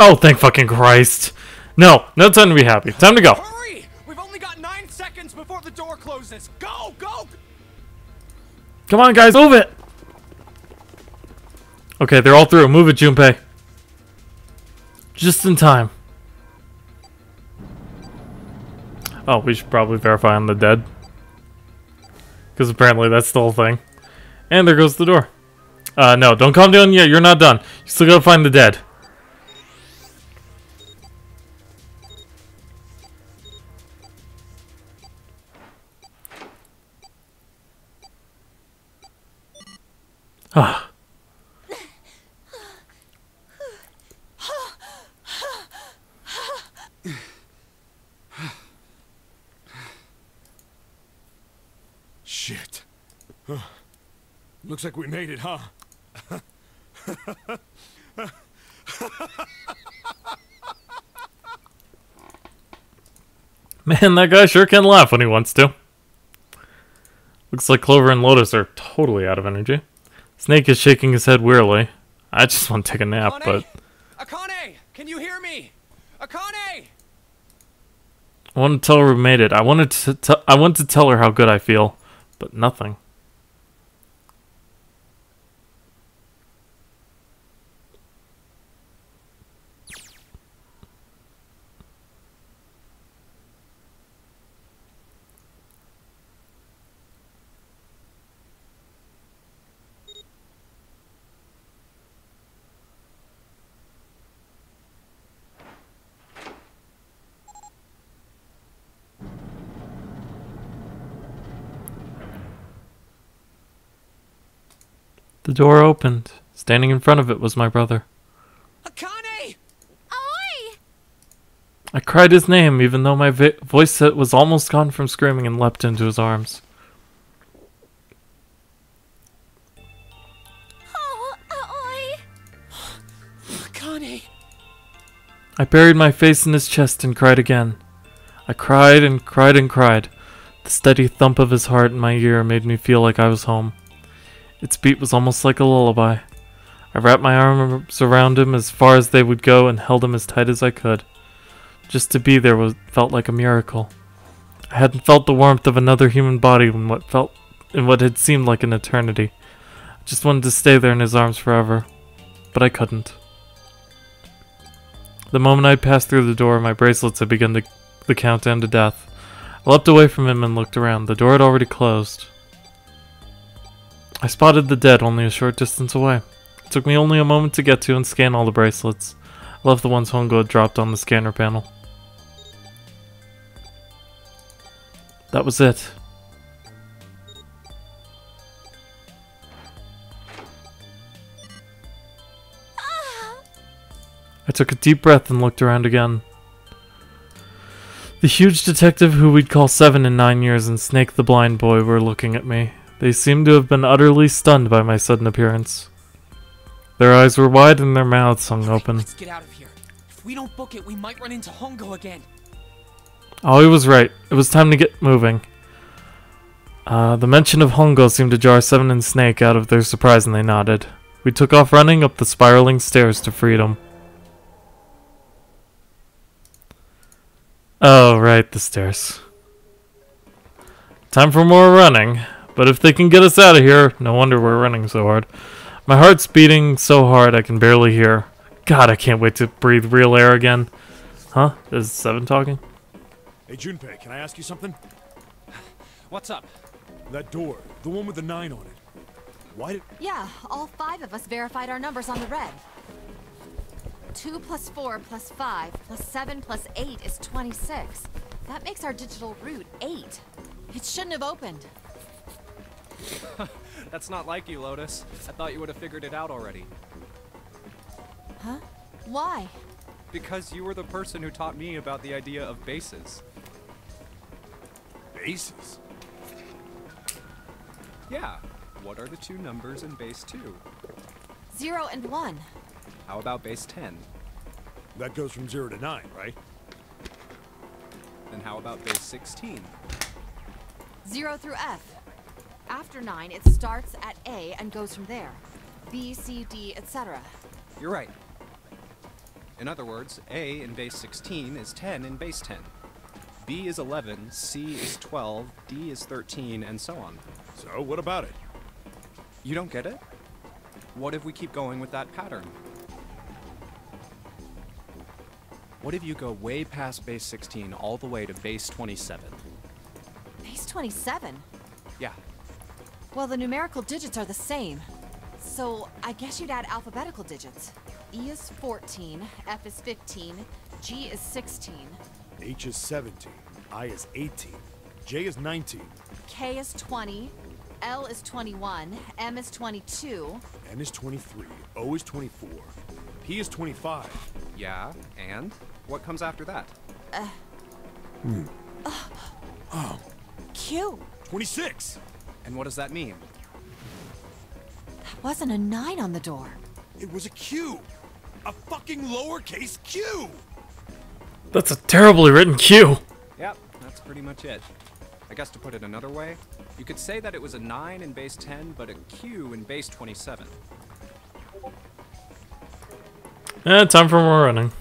Oh, thank fucking Christ. No, no time to be happy. Time to go. Hurry! We've only got 9 seconds before the door closes. Go, go! Come on, guys, move it. Okay, they're all through. Move it, Junpei. Just in time. Oh, we should probably verify on the dead. Because apparently that's the whole thing. And there goes the door. No, don't calm down yet. You're not done. You still gotta find the dead. Ah. Shit. Looks like we made it, huh? Man, that guy sure can laugh when he wants to. Looks like Clover and Lotus are totally out of energy. Snake is shaking his head wearily. I just want to take a nap, but... Akane! Can you hear me? Akane! I want to tell her we made it. I want to tell her how good I feel, but nothing. The door opened. Standing in front of it was my brother. Akane! Oi! I cried his name, even though my voice was almost gone from screaming, and leapt into his arms. Oh, oi! Akane! I buried my face in his chest and cried again. I cried and cried and cried. The steady thump of his heart in my ear made me feel like I was home. Its beat was almost like a lullaby. I wrapped my arms around him as far as they would go and held him as tight as I could. Just to be there felt like a miracle. I hadn't felt the warmth of another human body in what had seemed like an eternity. I just wanted to stay there in his arms forever, but I couldn't. The moment I passed through the door, my bracelets had begun the countdown to death. I leapt away from him and looked around. The door had already closed. I spotted the dead only a short distance away. It took me only a moment to get to and scan all the bracelets. I left the ones Hongo had dropped on the scanner panel. That was it. I took a deep breath and looked around again. The huge detective who we'd call 7 in 9 years and Snake the blind boy were looking at me. They seemed to have been utterly stunned by my sudden appearance. Their eyes were wide and their mouths hung open. Let's get out of here. If we don't book it, we might run into Hongo again. Oh, he was right. It was time to get moving. The mention of Hongo seemed to jar 7 and Snake out of their surprise, and they nodded. We took off running up the spiraling stairs to freedom. Oh, right, the stairs. Time for more running. But if they can get us out of here, no wonder we're running so hard. My heart's beating so hard I can barely hear. God, I can't wait to breathe real air again. Huh? Is 7 talking? Hey, Junpei, can I ask you something? What's up? That door, the one with the 9 on it. Why did... Yeah, all 5 of us verified our numbers on the red. 2 plus 4 plus 5 plus 7 plus 8 is 26. That makes our digital route 8. It shouldn't have opened. That's not like you, Lotus. I thought you would have figured it out already. Huh? Why? Because you were the person who taught me about the idea of bases. Bases? Yeah. What are the 2 numbers in base 2? 0 and 1. How about base 10? That goes from 0 to 9, right? Then how about base 16? 0 through F. After 9, it starts at A and goes from there. B, C, D, etc. You're right. In other words, A in base 16 is 10 in base 10. B is 11, C is 12, D is 13, and so on. So, what about it? You don't get it? What if we keep going with that pattern? What if you go way past base 16 all the way to base 27? Base 27? Yeah. Well, the numerical digits are the same. So, I guess you'd add alphabetical digits. E is 14, F is 15, G is 16, H is 17, I is 18, J is 19, K is 20, L is 21, M is 22. N is 23, O is 24, P is 25. Yeah, and? What comes after that? Q. 26! And what does that mean? That wasn't a 9 on the door. It was a Q! A fucking lowercase q! That's a terribly written Q. Yep, that's pretty much it. I guess to put it another way, you could say that it was a 9 in base 10, but a Q in base 27. Time for more running.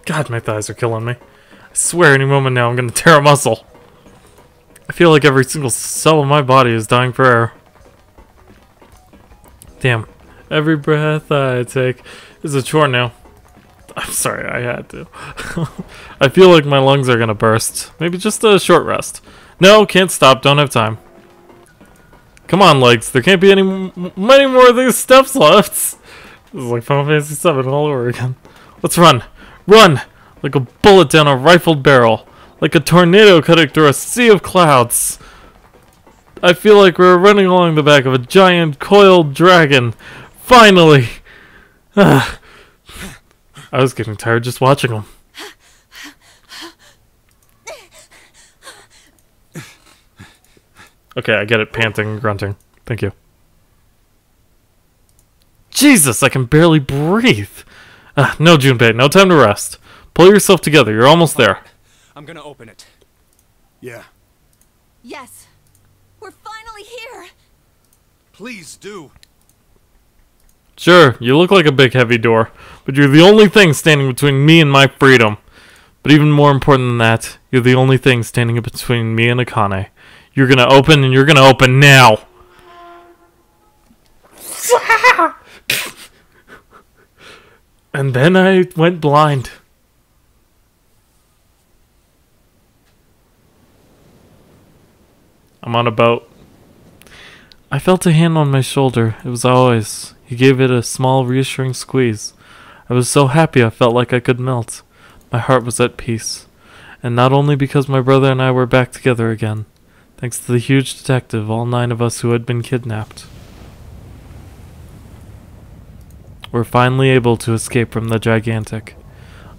God, my thighs are killing me. I swear any moment now I'm gonna tear a muscle. I feel like every single cell of my body is dying for air. Damn. Every breath I take is a chore now. I'm sorry, I had to. I feel like my lungs are gonna burst. Maybe just a short rest. No, can't stop, don't have time. Come on, legs. There can't be many more of these steps left. This is like Final Fantasy VII all over again. Let's run. Run! Like a bullet down a rifled barrel. Like a tornado cutting through a sea of clouds. I feel like we're running along the back of a giant coiled dragon. Finally! I was getting tired just watching them. Okay, I get it. Panting and grunting. Thank you. Jesus, I can barely breathe. No, Junpei, no time to rest. Pull yourself together. You're almost there. I'm gonna open it. Yeah. Yes. We're finally here. Please do. Sure, you look like a big heavy door, but you're the only thing standing between me and my freedom. But even more important than that, you're the only thing standing between me and Akane. You're gonna open, and you're gonna open now! And then I went blind. I'm on a boat. I felt a hand on my shoulder. It was Aoi's. He gave it a small, reassuring squeeze. I was so happy I felt like I could melt. My heart was at peace. And not only because my brother and I were back together again, thanks to the huge detective, all 9 of us who had been kidnapped were finally able to escape from the Gigantic.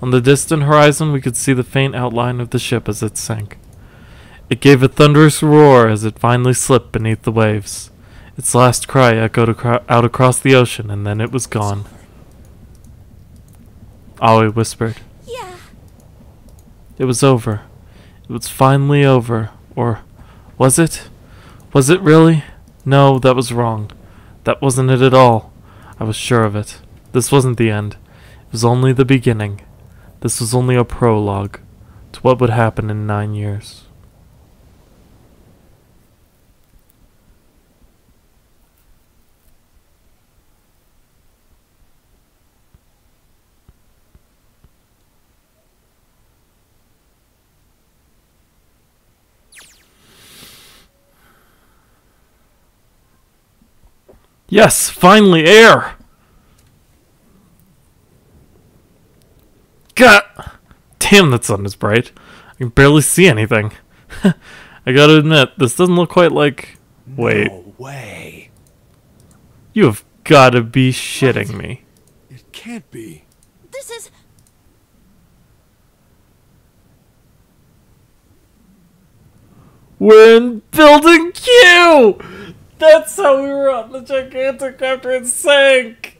On the distant horizon, we could see the faint outline of the ship as it sank. It gave a thunderous roar as it finally slipped beneath the waves. Its last cry echoed out across the ocean, and then it was gone. Aoi whispered. Yeah. It was over. It was finally over. Or was it? Was it really? No, that was wrong. That wasn't it at all. I was sure of it. This wasn't the end. It was only the beginning. This was only a prologue to what would happen in 9 years. Yes, finally air! God! Damn, that sun is bright. I can barely see anything. I gotta admit, this doesn't look quite like... Wait. No way. You have gotta be shitting me. It can't be. This is... We're in Building Q! That's how we were on the Gigantic after it sank!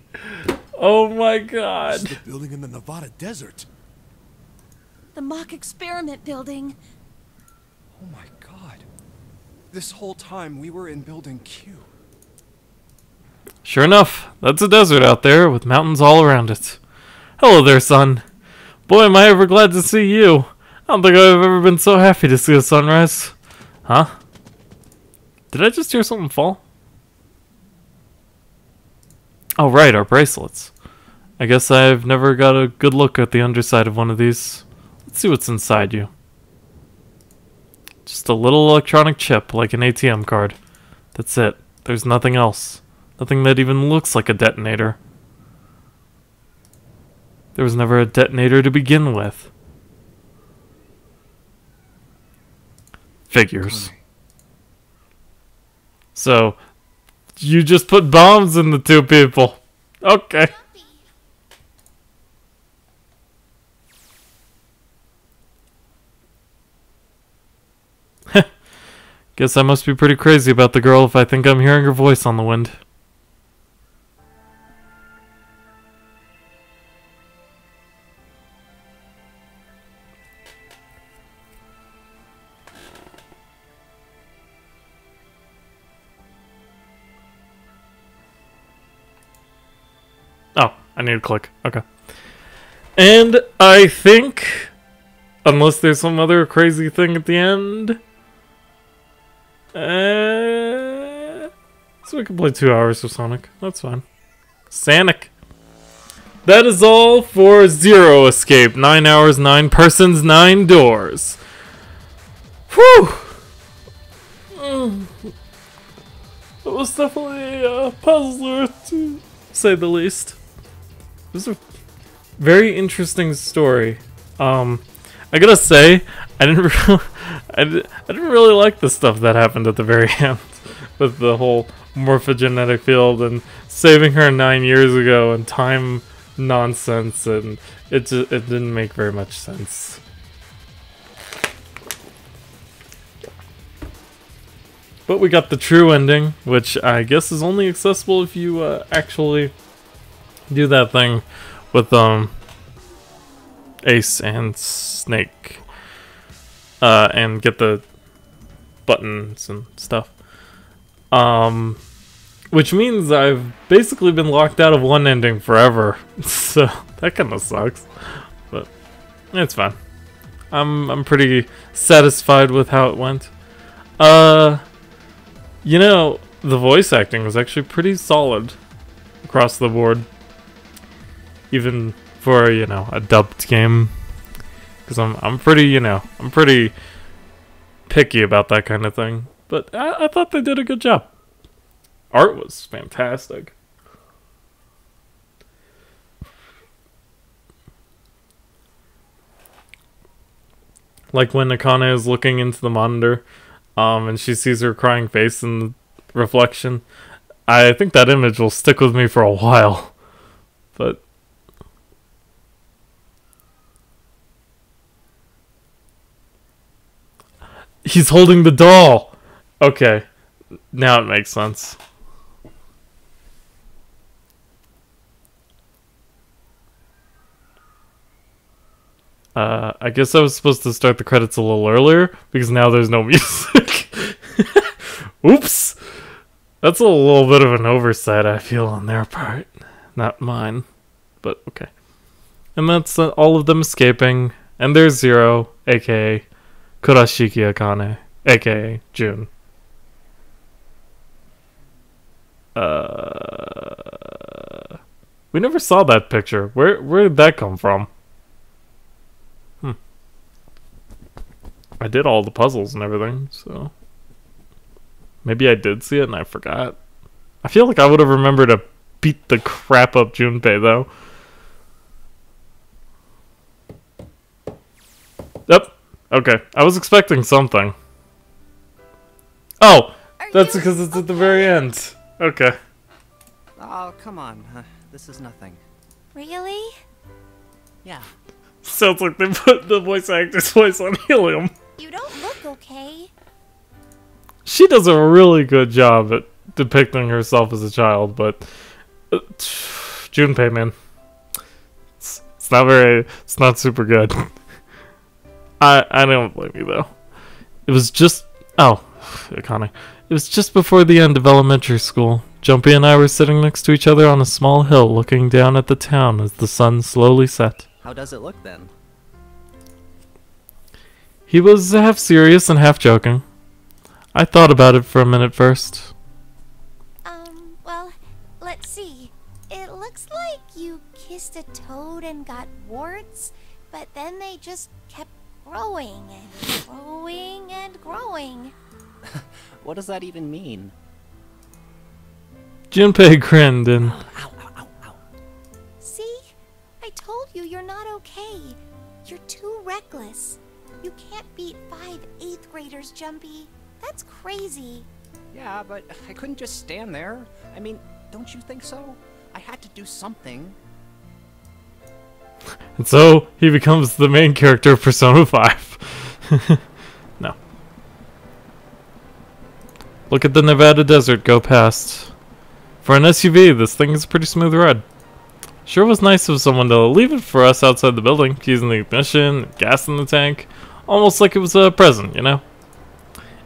Oh my god. This is the building in the Nevada desert. the mock experiment building. Oh my god. This whole time we were in Building Q. Sure enough, that's a desert out there with mountains all around it. Hello there, son. Boy, am I ever glad to see you. I don't think I've ever been so happy to see a sunrise. Huh? Did I just hear something fall? Oh, right, our bracelets. I guess I've never got a good look at the underside of one of these. Let's see what's inside you. Just a little electronic chip, like an ATM card. That's it. There's nothing else. Nothing that even looks like a detonator. There was never a detonator to begin with. Figures. So, you just put bombs in the two people. Okay. Guess I must be pretty crazy about the girl if I think I'm hearing her voice on the wind. Oh, I need to click. Okay. And I think, unless there's some other crazy thing at the end, so we can play 2 hours of Sonic. That's fine. Sonic. That is all for Zero Escape. 9 hours, 9 persons, 9 doors. Whew! It was definitely a puzzler, to say the least. It was a very interesting story. I gotta say, I didn't really like the stuff that happened at the very end with the whole morphogenetic field and saving her 9 years ago and time nonsense, and it didn't make very much sense. But we got the true ending, which I guess is only accessible if you actually do that thing with Ace and Snake, and get the buttons and stuff. Which means I've basically been locked out of one ending forever, so that kind of sucks. But it's fine. I'm pretty satisfied with how it went. You know, the voice acting was actually pretty solid across the board, even for, you know, a dubbed game. Because I'm pretty, you know, I'm pretty picky about that kind of thing. But I thought they did a good job. Art was fantastic. Like when Akane is looking into the monitor, and she sees her crying face in the reflection. I think that image will stick with me for a while. But he's holding the doll. Okay, now it makes sense. I guess I was supposed to start the credits a little earlier because now there's no music. Oops. That's a little bit of an oversight, I feel, on their part. Not mine. But okay. And that's all of them escaping. And there's Zero, aka Kurashiki Akane, aka June. We never saw that picture. Where did that come from? I did all the puzzles and everything, so maybe I did see it and I forgot. I feel like I would have remembered to beat the crap up Junpei, though. Yep. Okay. I was expecting something. Oh! That's because it's at the very end. Okay. Oh, come on. This is nothing. Really? Yeah. Sounds like they put the voice actor's voice on helium. You don't look okay. She does a really good job at depicting herself as a child, but Junpei, man, it's not super good. I don't blame you though. It was just Akane. It was just before the end of elementary school. Jumpy and I were sitting next to each other on a small hill, looking down at the town as the sun slowly set. How does it look then? He was half serious and half joking. I thought about it for a minute first. Well, let's see. It looks like you kissed a toad and got warts, but then they just kept growing and growing and growing. What does that even mean? Junpei grinned and... See? I told you you're not okay. You're too reckless. You can't beat 5 8th graders, Jumpy. That's crazy. Yeah, but I couldn't just stand there. I mean, don't you think so? I had to do something. And so, he becomes the main character of Persona 5. No. Look at the Nevada desert go past. For an SUV, this thing is a pretty smooth ride. Sure was nice of someone to leave it for us outside the building, using the ignition, gas in the tank. Almost like it was a present, you know?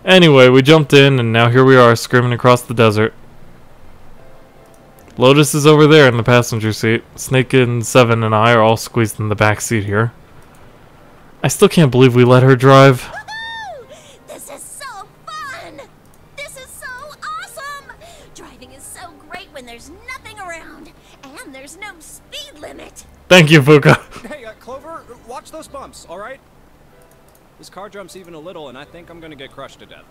Anyway, we jumped in, and now here we are, screaming across the desert. Lotus is over there in the passenger seat. Snake and Seven and I are all squeezed in the back seat here. I still can't believe we let her drive. Woohoo! This is so fun! This is so awesome! Driving is so great when there's nothing around, and there's no speed limit. Thank you, Fuka. Hey, Clover, watch those bumps, alright? This car jumps even a little, and I think I'm gonna get crushed to death.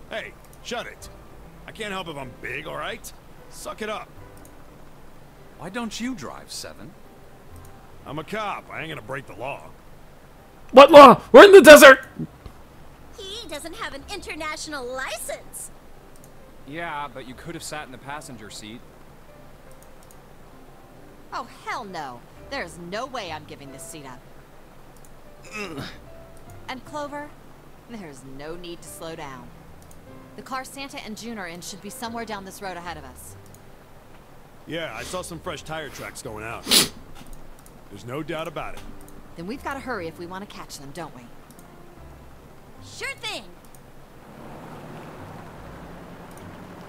Hey, shut it. I can't help if I'm big, all right? Suck it up. Why don't you drive, Seven? I'm a cop. I ain't gonna break the law. What law? We're in the desert! He doesn't have an international license. Yeah, but you could have sat in the passenger seat. Oh, hell no. There's no way I'm giving this seat up. And Clover, there's no need to slow down. The car Santa and June are in should be somewhere down this road ahead of us. Yeah, I saw some fresh tire tracks going out. There's no doubt about it. Then we've got to hurry if we want to catch them, don't we? Sure thing.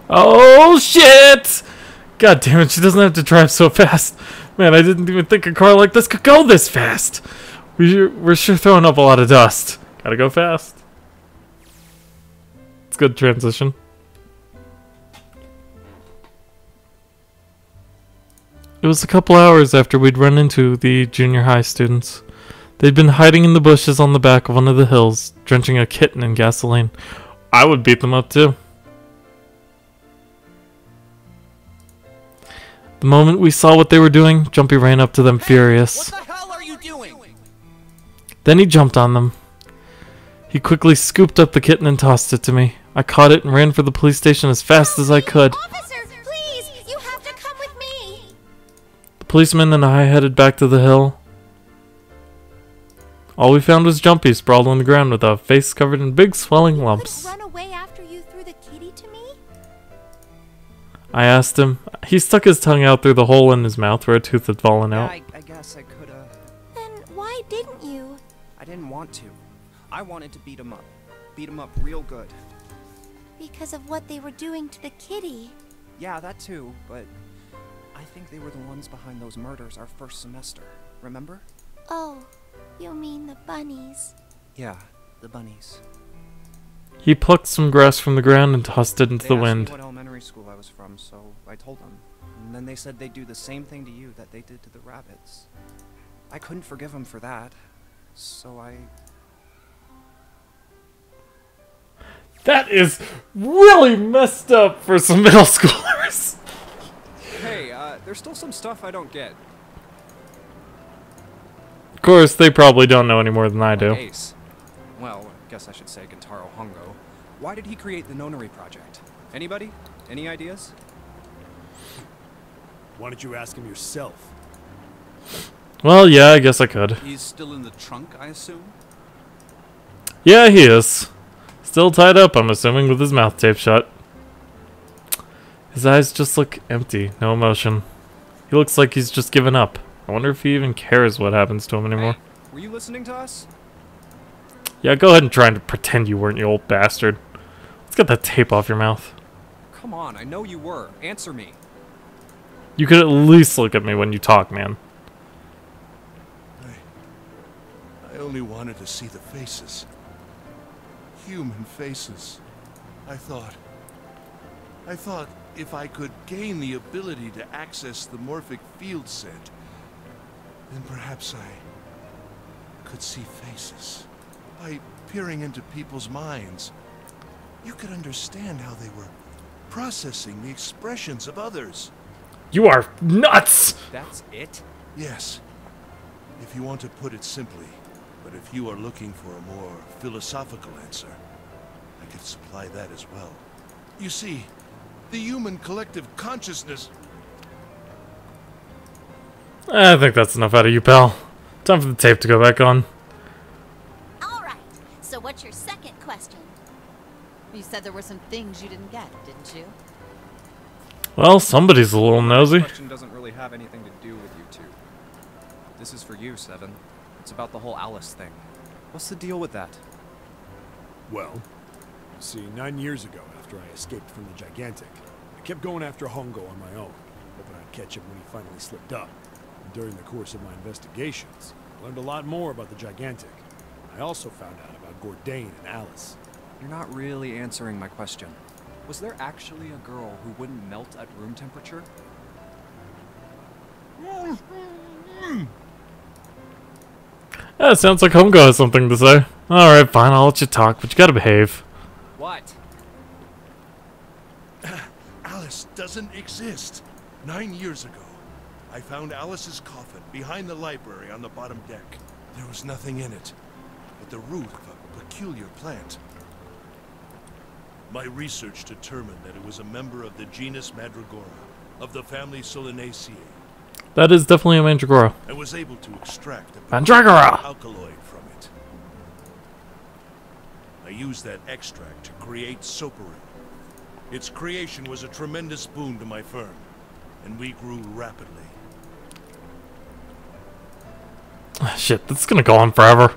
Oh, shit! God damn it, she doesn't have to drive so fast. Man, I didn't even think a car like this could go this fast. We're sure throwing up a lot of dust. Gotta go fast. It's good transition. It was a couple hours after we'd run into the junior high students. They'd been hiding in the bushes on the back of one of the hills, drenching a kitten in gasoline. I would beat them up too. The moment we saw what they were doing, Jumpy ran up to them furious. What the hell are you doing? Then he jumped on them. He quickly scooped up the kitten and tossed it to me. I caught it and ran for the police station as fast as I could. Officer, please, you have to come with me. The policeman and I headed back to the hill. All we found was Jumpy sprawled on the ground with a face covered in big swelling lumps. Run away after you threw the kitty to me? I asked him. He stuck his tongue out through the hole in his mouth where a tooth had fallen out. I guess I could've... Then why didn't you? I didn't want to. I wanted to beat him up. Beat him up real good. Because of what they were doing to the kitty. Yeah, that too, but... I think they were the ones behind those murders our first semester. Remember? Oh, you mean the bunnies. Yeah, the bunnies. He plucked some grass from the ground and tossed it into the They asked me wind. what elementary school I was from, so I told them. And then they said they'd do the same thing to you that they did to the rabbits. I couldn't forgive them for that, so I... That is really messed up for some middle schoolers. Hey, there's still some stuff I don't get. Of course, they probably don't know any more than I do. Ace. Well, I guess I should say Gentaro Hongo. Why did he create the Nonary project? Anybody? Any ideas? Why don't you ask him yourself? Well, yeah, I guess I could. He's still in the trunk, I assume? Yeah, he is. Still tied up, I'm assuming, with his mouth taped shut. His eyes just look empty, no emotion. He looks like he's just given up. I wonder if he even cares what happens to him anymore. Hey, were you listening to us? Yeah, go ahead and try and pretend you weren't, you old bastard. Let's get that tape off your mouth. Come on, I know you were. Answer me. You could at least look at me when you talk, man. I only wanted to see the faces. Human faces. I thought if I could gain the ability to access the morphic field set, then perhaps I could see faces. By peering into people's minds, you could understand how they were processing the expressions of others. You are nuts! That's it? Yes, if you want to put it simply. But if you are looking for a more philosophical answer, I could supply that as well. You see, the human collective consciousness... I think that's enough out of you, pal. Time for the tape to go back on. Alright, so what's your second question? You said there were some things you didn't get, didn't you? Well, somebody's a little nosy. This question doesn't really have anything to do with you two. This is for you, Seven. It's about the whole Alice thing. What's the deal with that? Well, you see, 9 years ago, after I escaped from the Gigantic, I kept going after Hongo on my own, hoping I'd catch him when he finally slipped up. And during the course of my investigations, I learned a lot more about the Gigantic. I also found out about Gordain and Alice. You're not really answering my question. Was there actually a girl who wouldn't melt at room temperature? It sounds like Hongo has something to say. Alright, fine, I'll let you talk, but you gotta behave. What? Alice doesn't exist. 9 years ago, I found Alice's coffin behind the library on the bottom deck. There was nothing in it but the root of a peculiar plant. My research determined that it was a member of the genus Mandragora, of the family Solanaceae. That is definitely a Mandragora. I was able to extract a Mandragora alkaloid from it. I used that extract to create Soparil. Its creation was a tremendous boon to my firm, and we grew rapidly. Shit, this is gonna go on forever.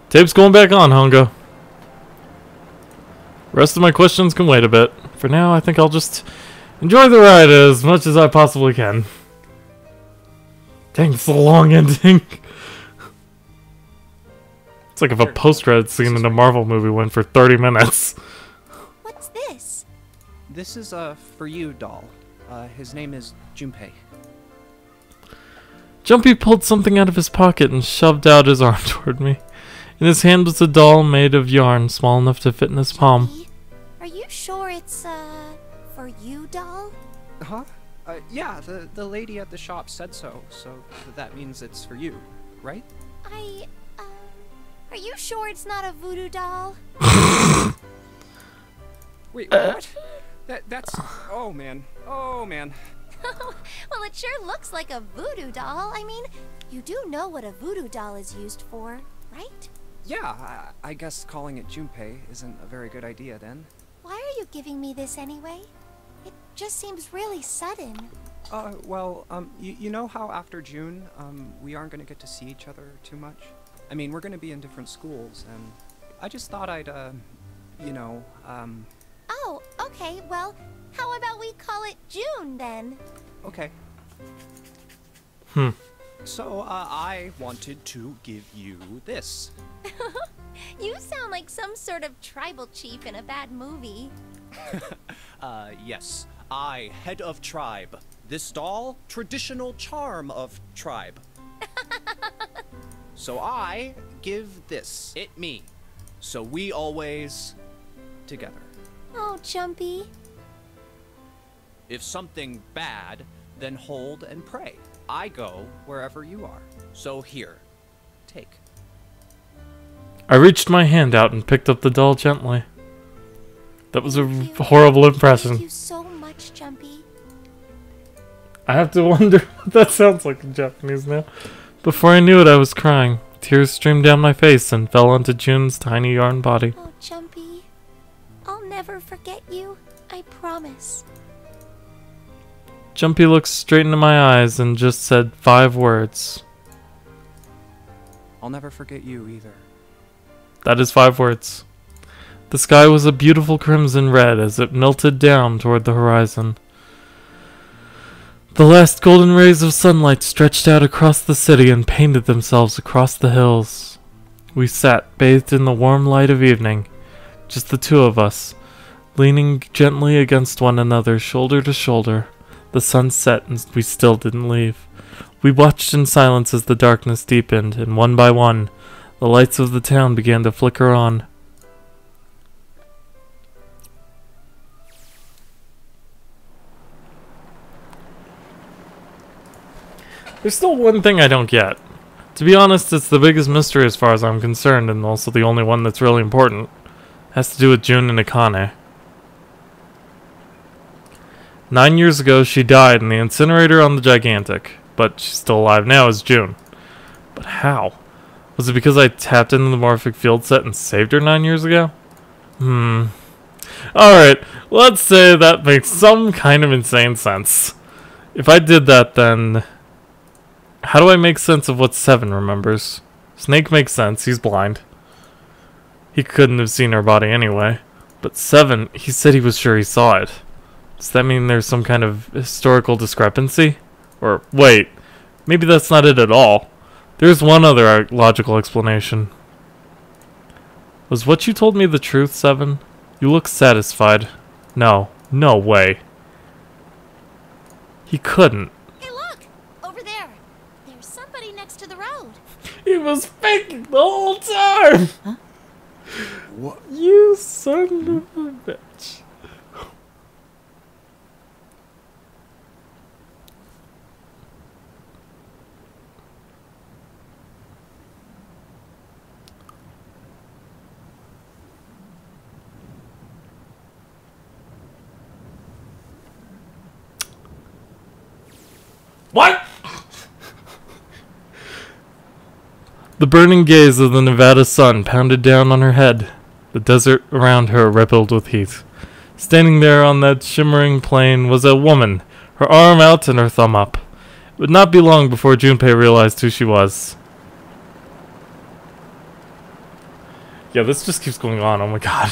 Tape's going back on, Hongo. Rest of my questions can wait a bit. For now, I think I'll just enjoy the ride as much as I possibly can. Dang, it's a long ending. It's like if a post-credit scene in a Marvel movie went for 30 minutes. What's this? This is for you, doll. His name is Junpei. Jumpy pulled something out of his pocket and shoved out his arm toward me. In his hand was a doll made of yarn small enough to fit in his palm. Are you sure it's, for you, doll? Huh? Yeah, the lady at the shop said so, so that means it's for you, right? Are you sure it's not a voodoo doll? Wait, what? That's... Oh, man. Oh, man. Well, it sure looks like a voodoo doll. I mean, you do know what a voodoo doll is used for, right? Yeah, I guess calling it Junpei isn't a very good idea then. Why are you giving me this anyway? It just seems really sudden. Well, you know how after June, we aren't gonna get to see each other too much? I mean, we're gonna be in different schools, and I just thought I'd, you know, Oh, okay, well, how about we call it June, then? Okay. So, I wanted to give you this. You sound like some sort of tribal chief in a bad movie. Yes. I, head of tribe. This doll, traditional charm of tribe. So I give this, it me. So we always together. Oh, Jumpy. If something bad, then hold and pray. I go wherever you are. So here, take. I reached my hand out and picked up the doll gently. That was a horrible impression. Thank you so much, Jumpy. I have to wonder what that sounds like in Japanese now. Before I knew it, I was crying. Tears streamed down my face and fell onto June's tiny yarn body. Oh, Jumpy. I'll never forget you. I promise. Jumpy looked straight into my eyes and just said 5 words. I'll never forget you either. That is 5 words. The sky was a beautiful crimson red as it melted down toward the horizon. The last golden rays of sunlight stretched out across the city and painted themselves across the hills. We sat, bathed in the warm light of evening, just the two of us, leaning gently against one another, shoulder to shoulder. The sun set and we still didn't leave. We watched in silence as the darkness deepened, and one by one, the lights of the town began to flicker on. There's still one thing I don't get. To be honest, it's the biggest mystery as far as I'm concerned, and also the only one that's really important. It has to do with June and Akane. 9 years ago, she died in the incinerator on the Gigantic, but she's still alive now as June. But how? Was it because I tapped into the morphic field set and saved her 9 years ago? Alright, let's say that makes some kind of insane sense. If I did that, then how do I make sense of what Seven remembers? Snake makes sense, he's blind. He couldn't have seen her body anyway. But Seven, he said he was sure he saw it. Does that mean there's some kind of historical discrepancy? Or, wait, maybe that's not it at all. There's one other logical explanation. Was what you told me the truth, Seven? You look satisfied. No, no way. He couldn't. Hey, look! Over there. There's somebody next to the road. He was faking the whole time! Huh? What? You son of a bitch. What? The burning gaze of the Nevada sun pounded down on her head. The desert around her rippled with heat. Standing there on that shimmering plain was a woman, her arm out and her thumb up. It would not be long before Junpei realized who she was. Yeah, this just keeps going on, oh my god.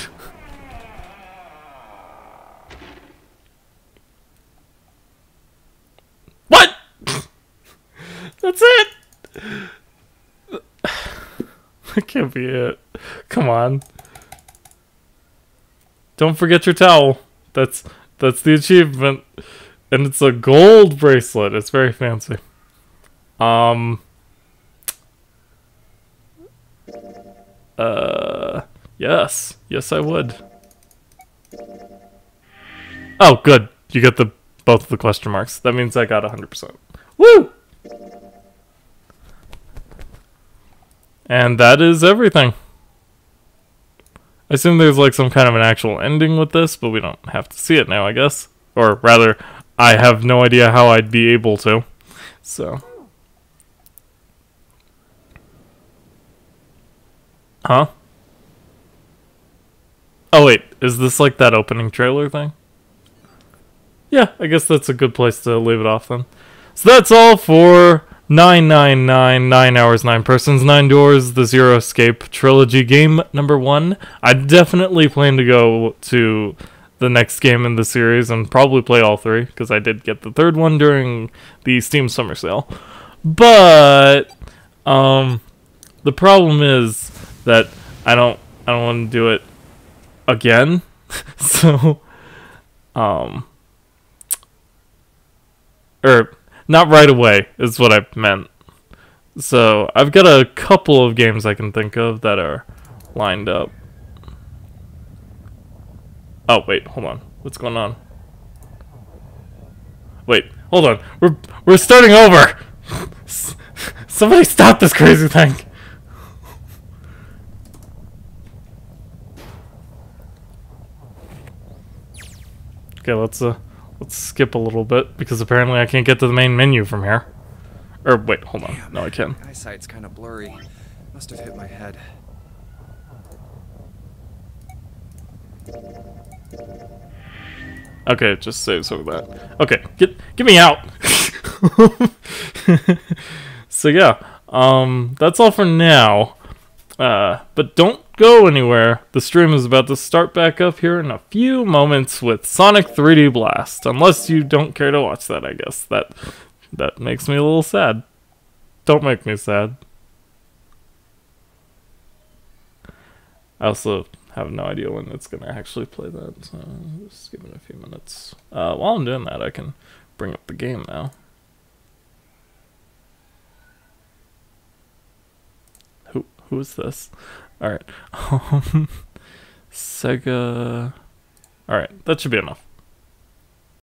What? That's it! That can't be it. Come on. Don't forget your towel. That's the achievement. And it's a gold bracelet. It's very fancy. Yes. Yes, I would. Oh, good. You get both of the question marks. That means I got 100%. Woo! And that is everything. I assume there's like some kind of an actual ending with this, but we don't have to see it now, I guess. Or rather, I have no idea how I'd be able to. So. Huh? Oh wait, is this like that opening trailer thing? Yeah, I guess that's a good place to leave it off then. So that's all for 999, 9 hours, 9 persons, 9 doors, the Zero Escape trilogy game number 1. I definitely plan to go to the next game in the series and probably play all 3, because I did get the 3rd one during the Steam Summer Sale. But the problem is that I don't want to do it again. So not right away is what I meant. So I've got a couple of games I can think of that are lined up. Oh wait, hold on. What's going on? Wait, hold on. We're starting over. Somebody stop this crazy thing. Okay, let's skip a little bit, because apparently I can't get to the main menu from here. Or, wait, hold on. No, I can. My eyesight's kind of blurry. Must have hit my head. Okay, it just saves over that. Okay, get me out! So yeah, that's all for now. But don't go anywhere. The stream is about to start back up here in a few moments with Sonic 3D Blast. Unless you don't care to watch that, I guess. That makes me a little sad. Don't make me sad. I also have no idea when it's gonna actually play that, so just give it a few minutes. While I'm doing that, I can bring up the game now. Who is this? Alright. Sega. Alright, that should be enough.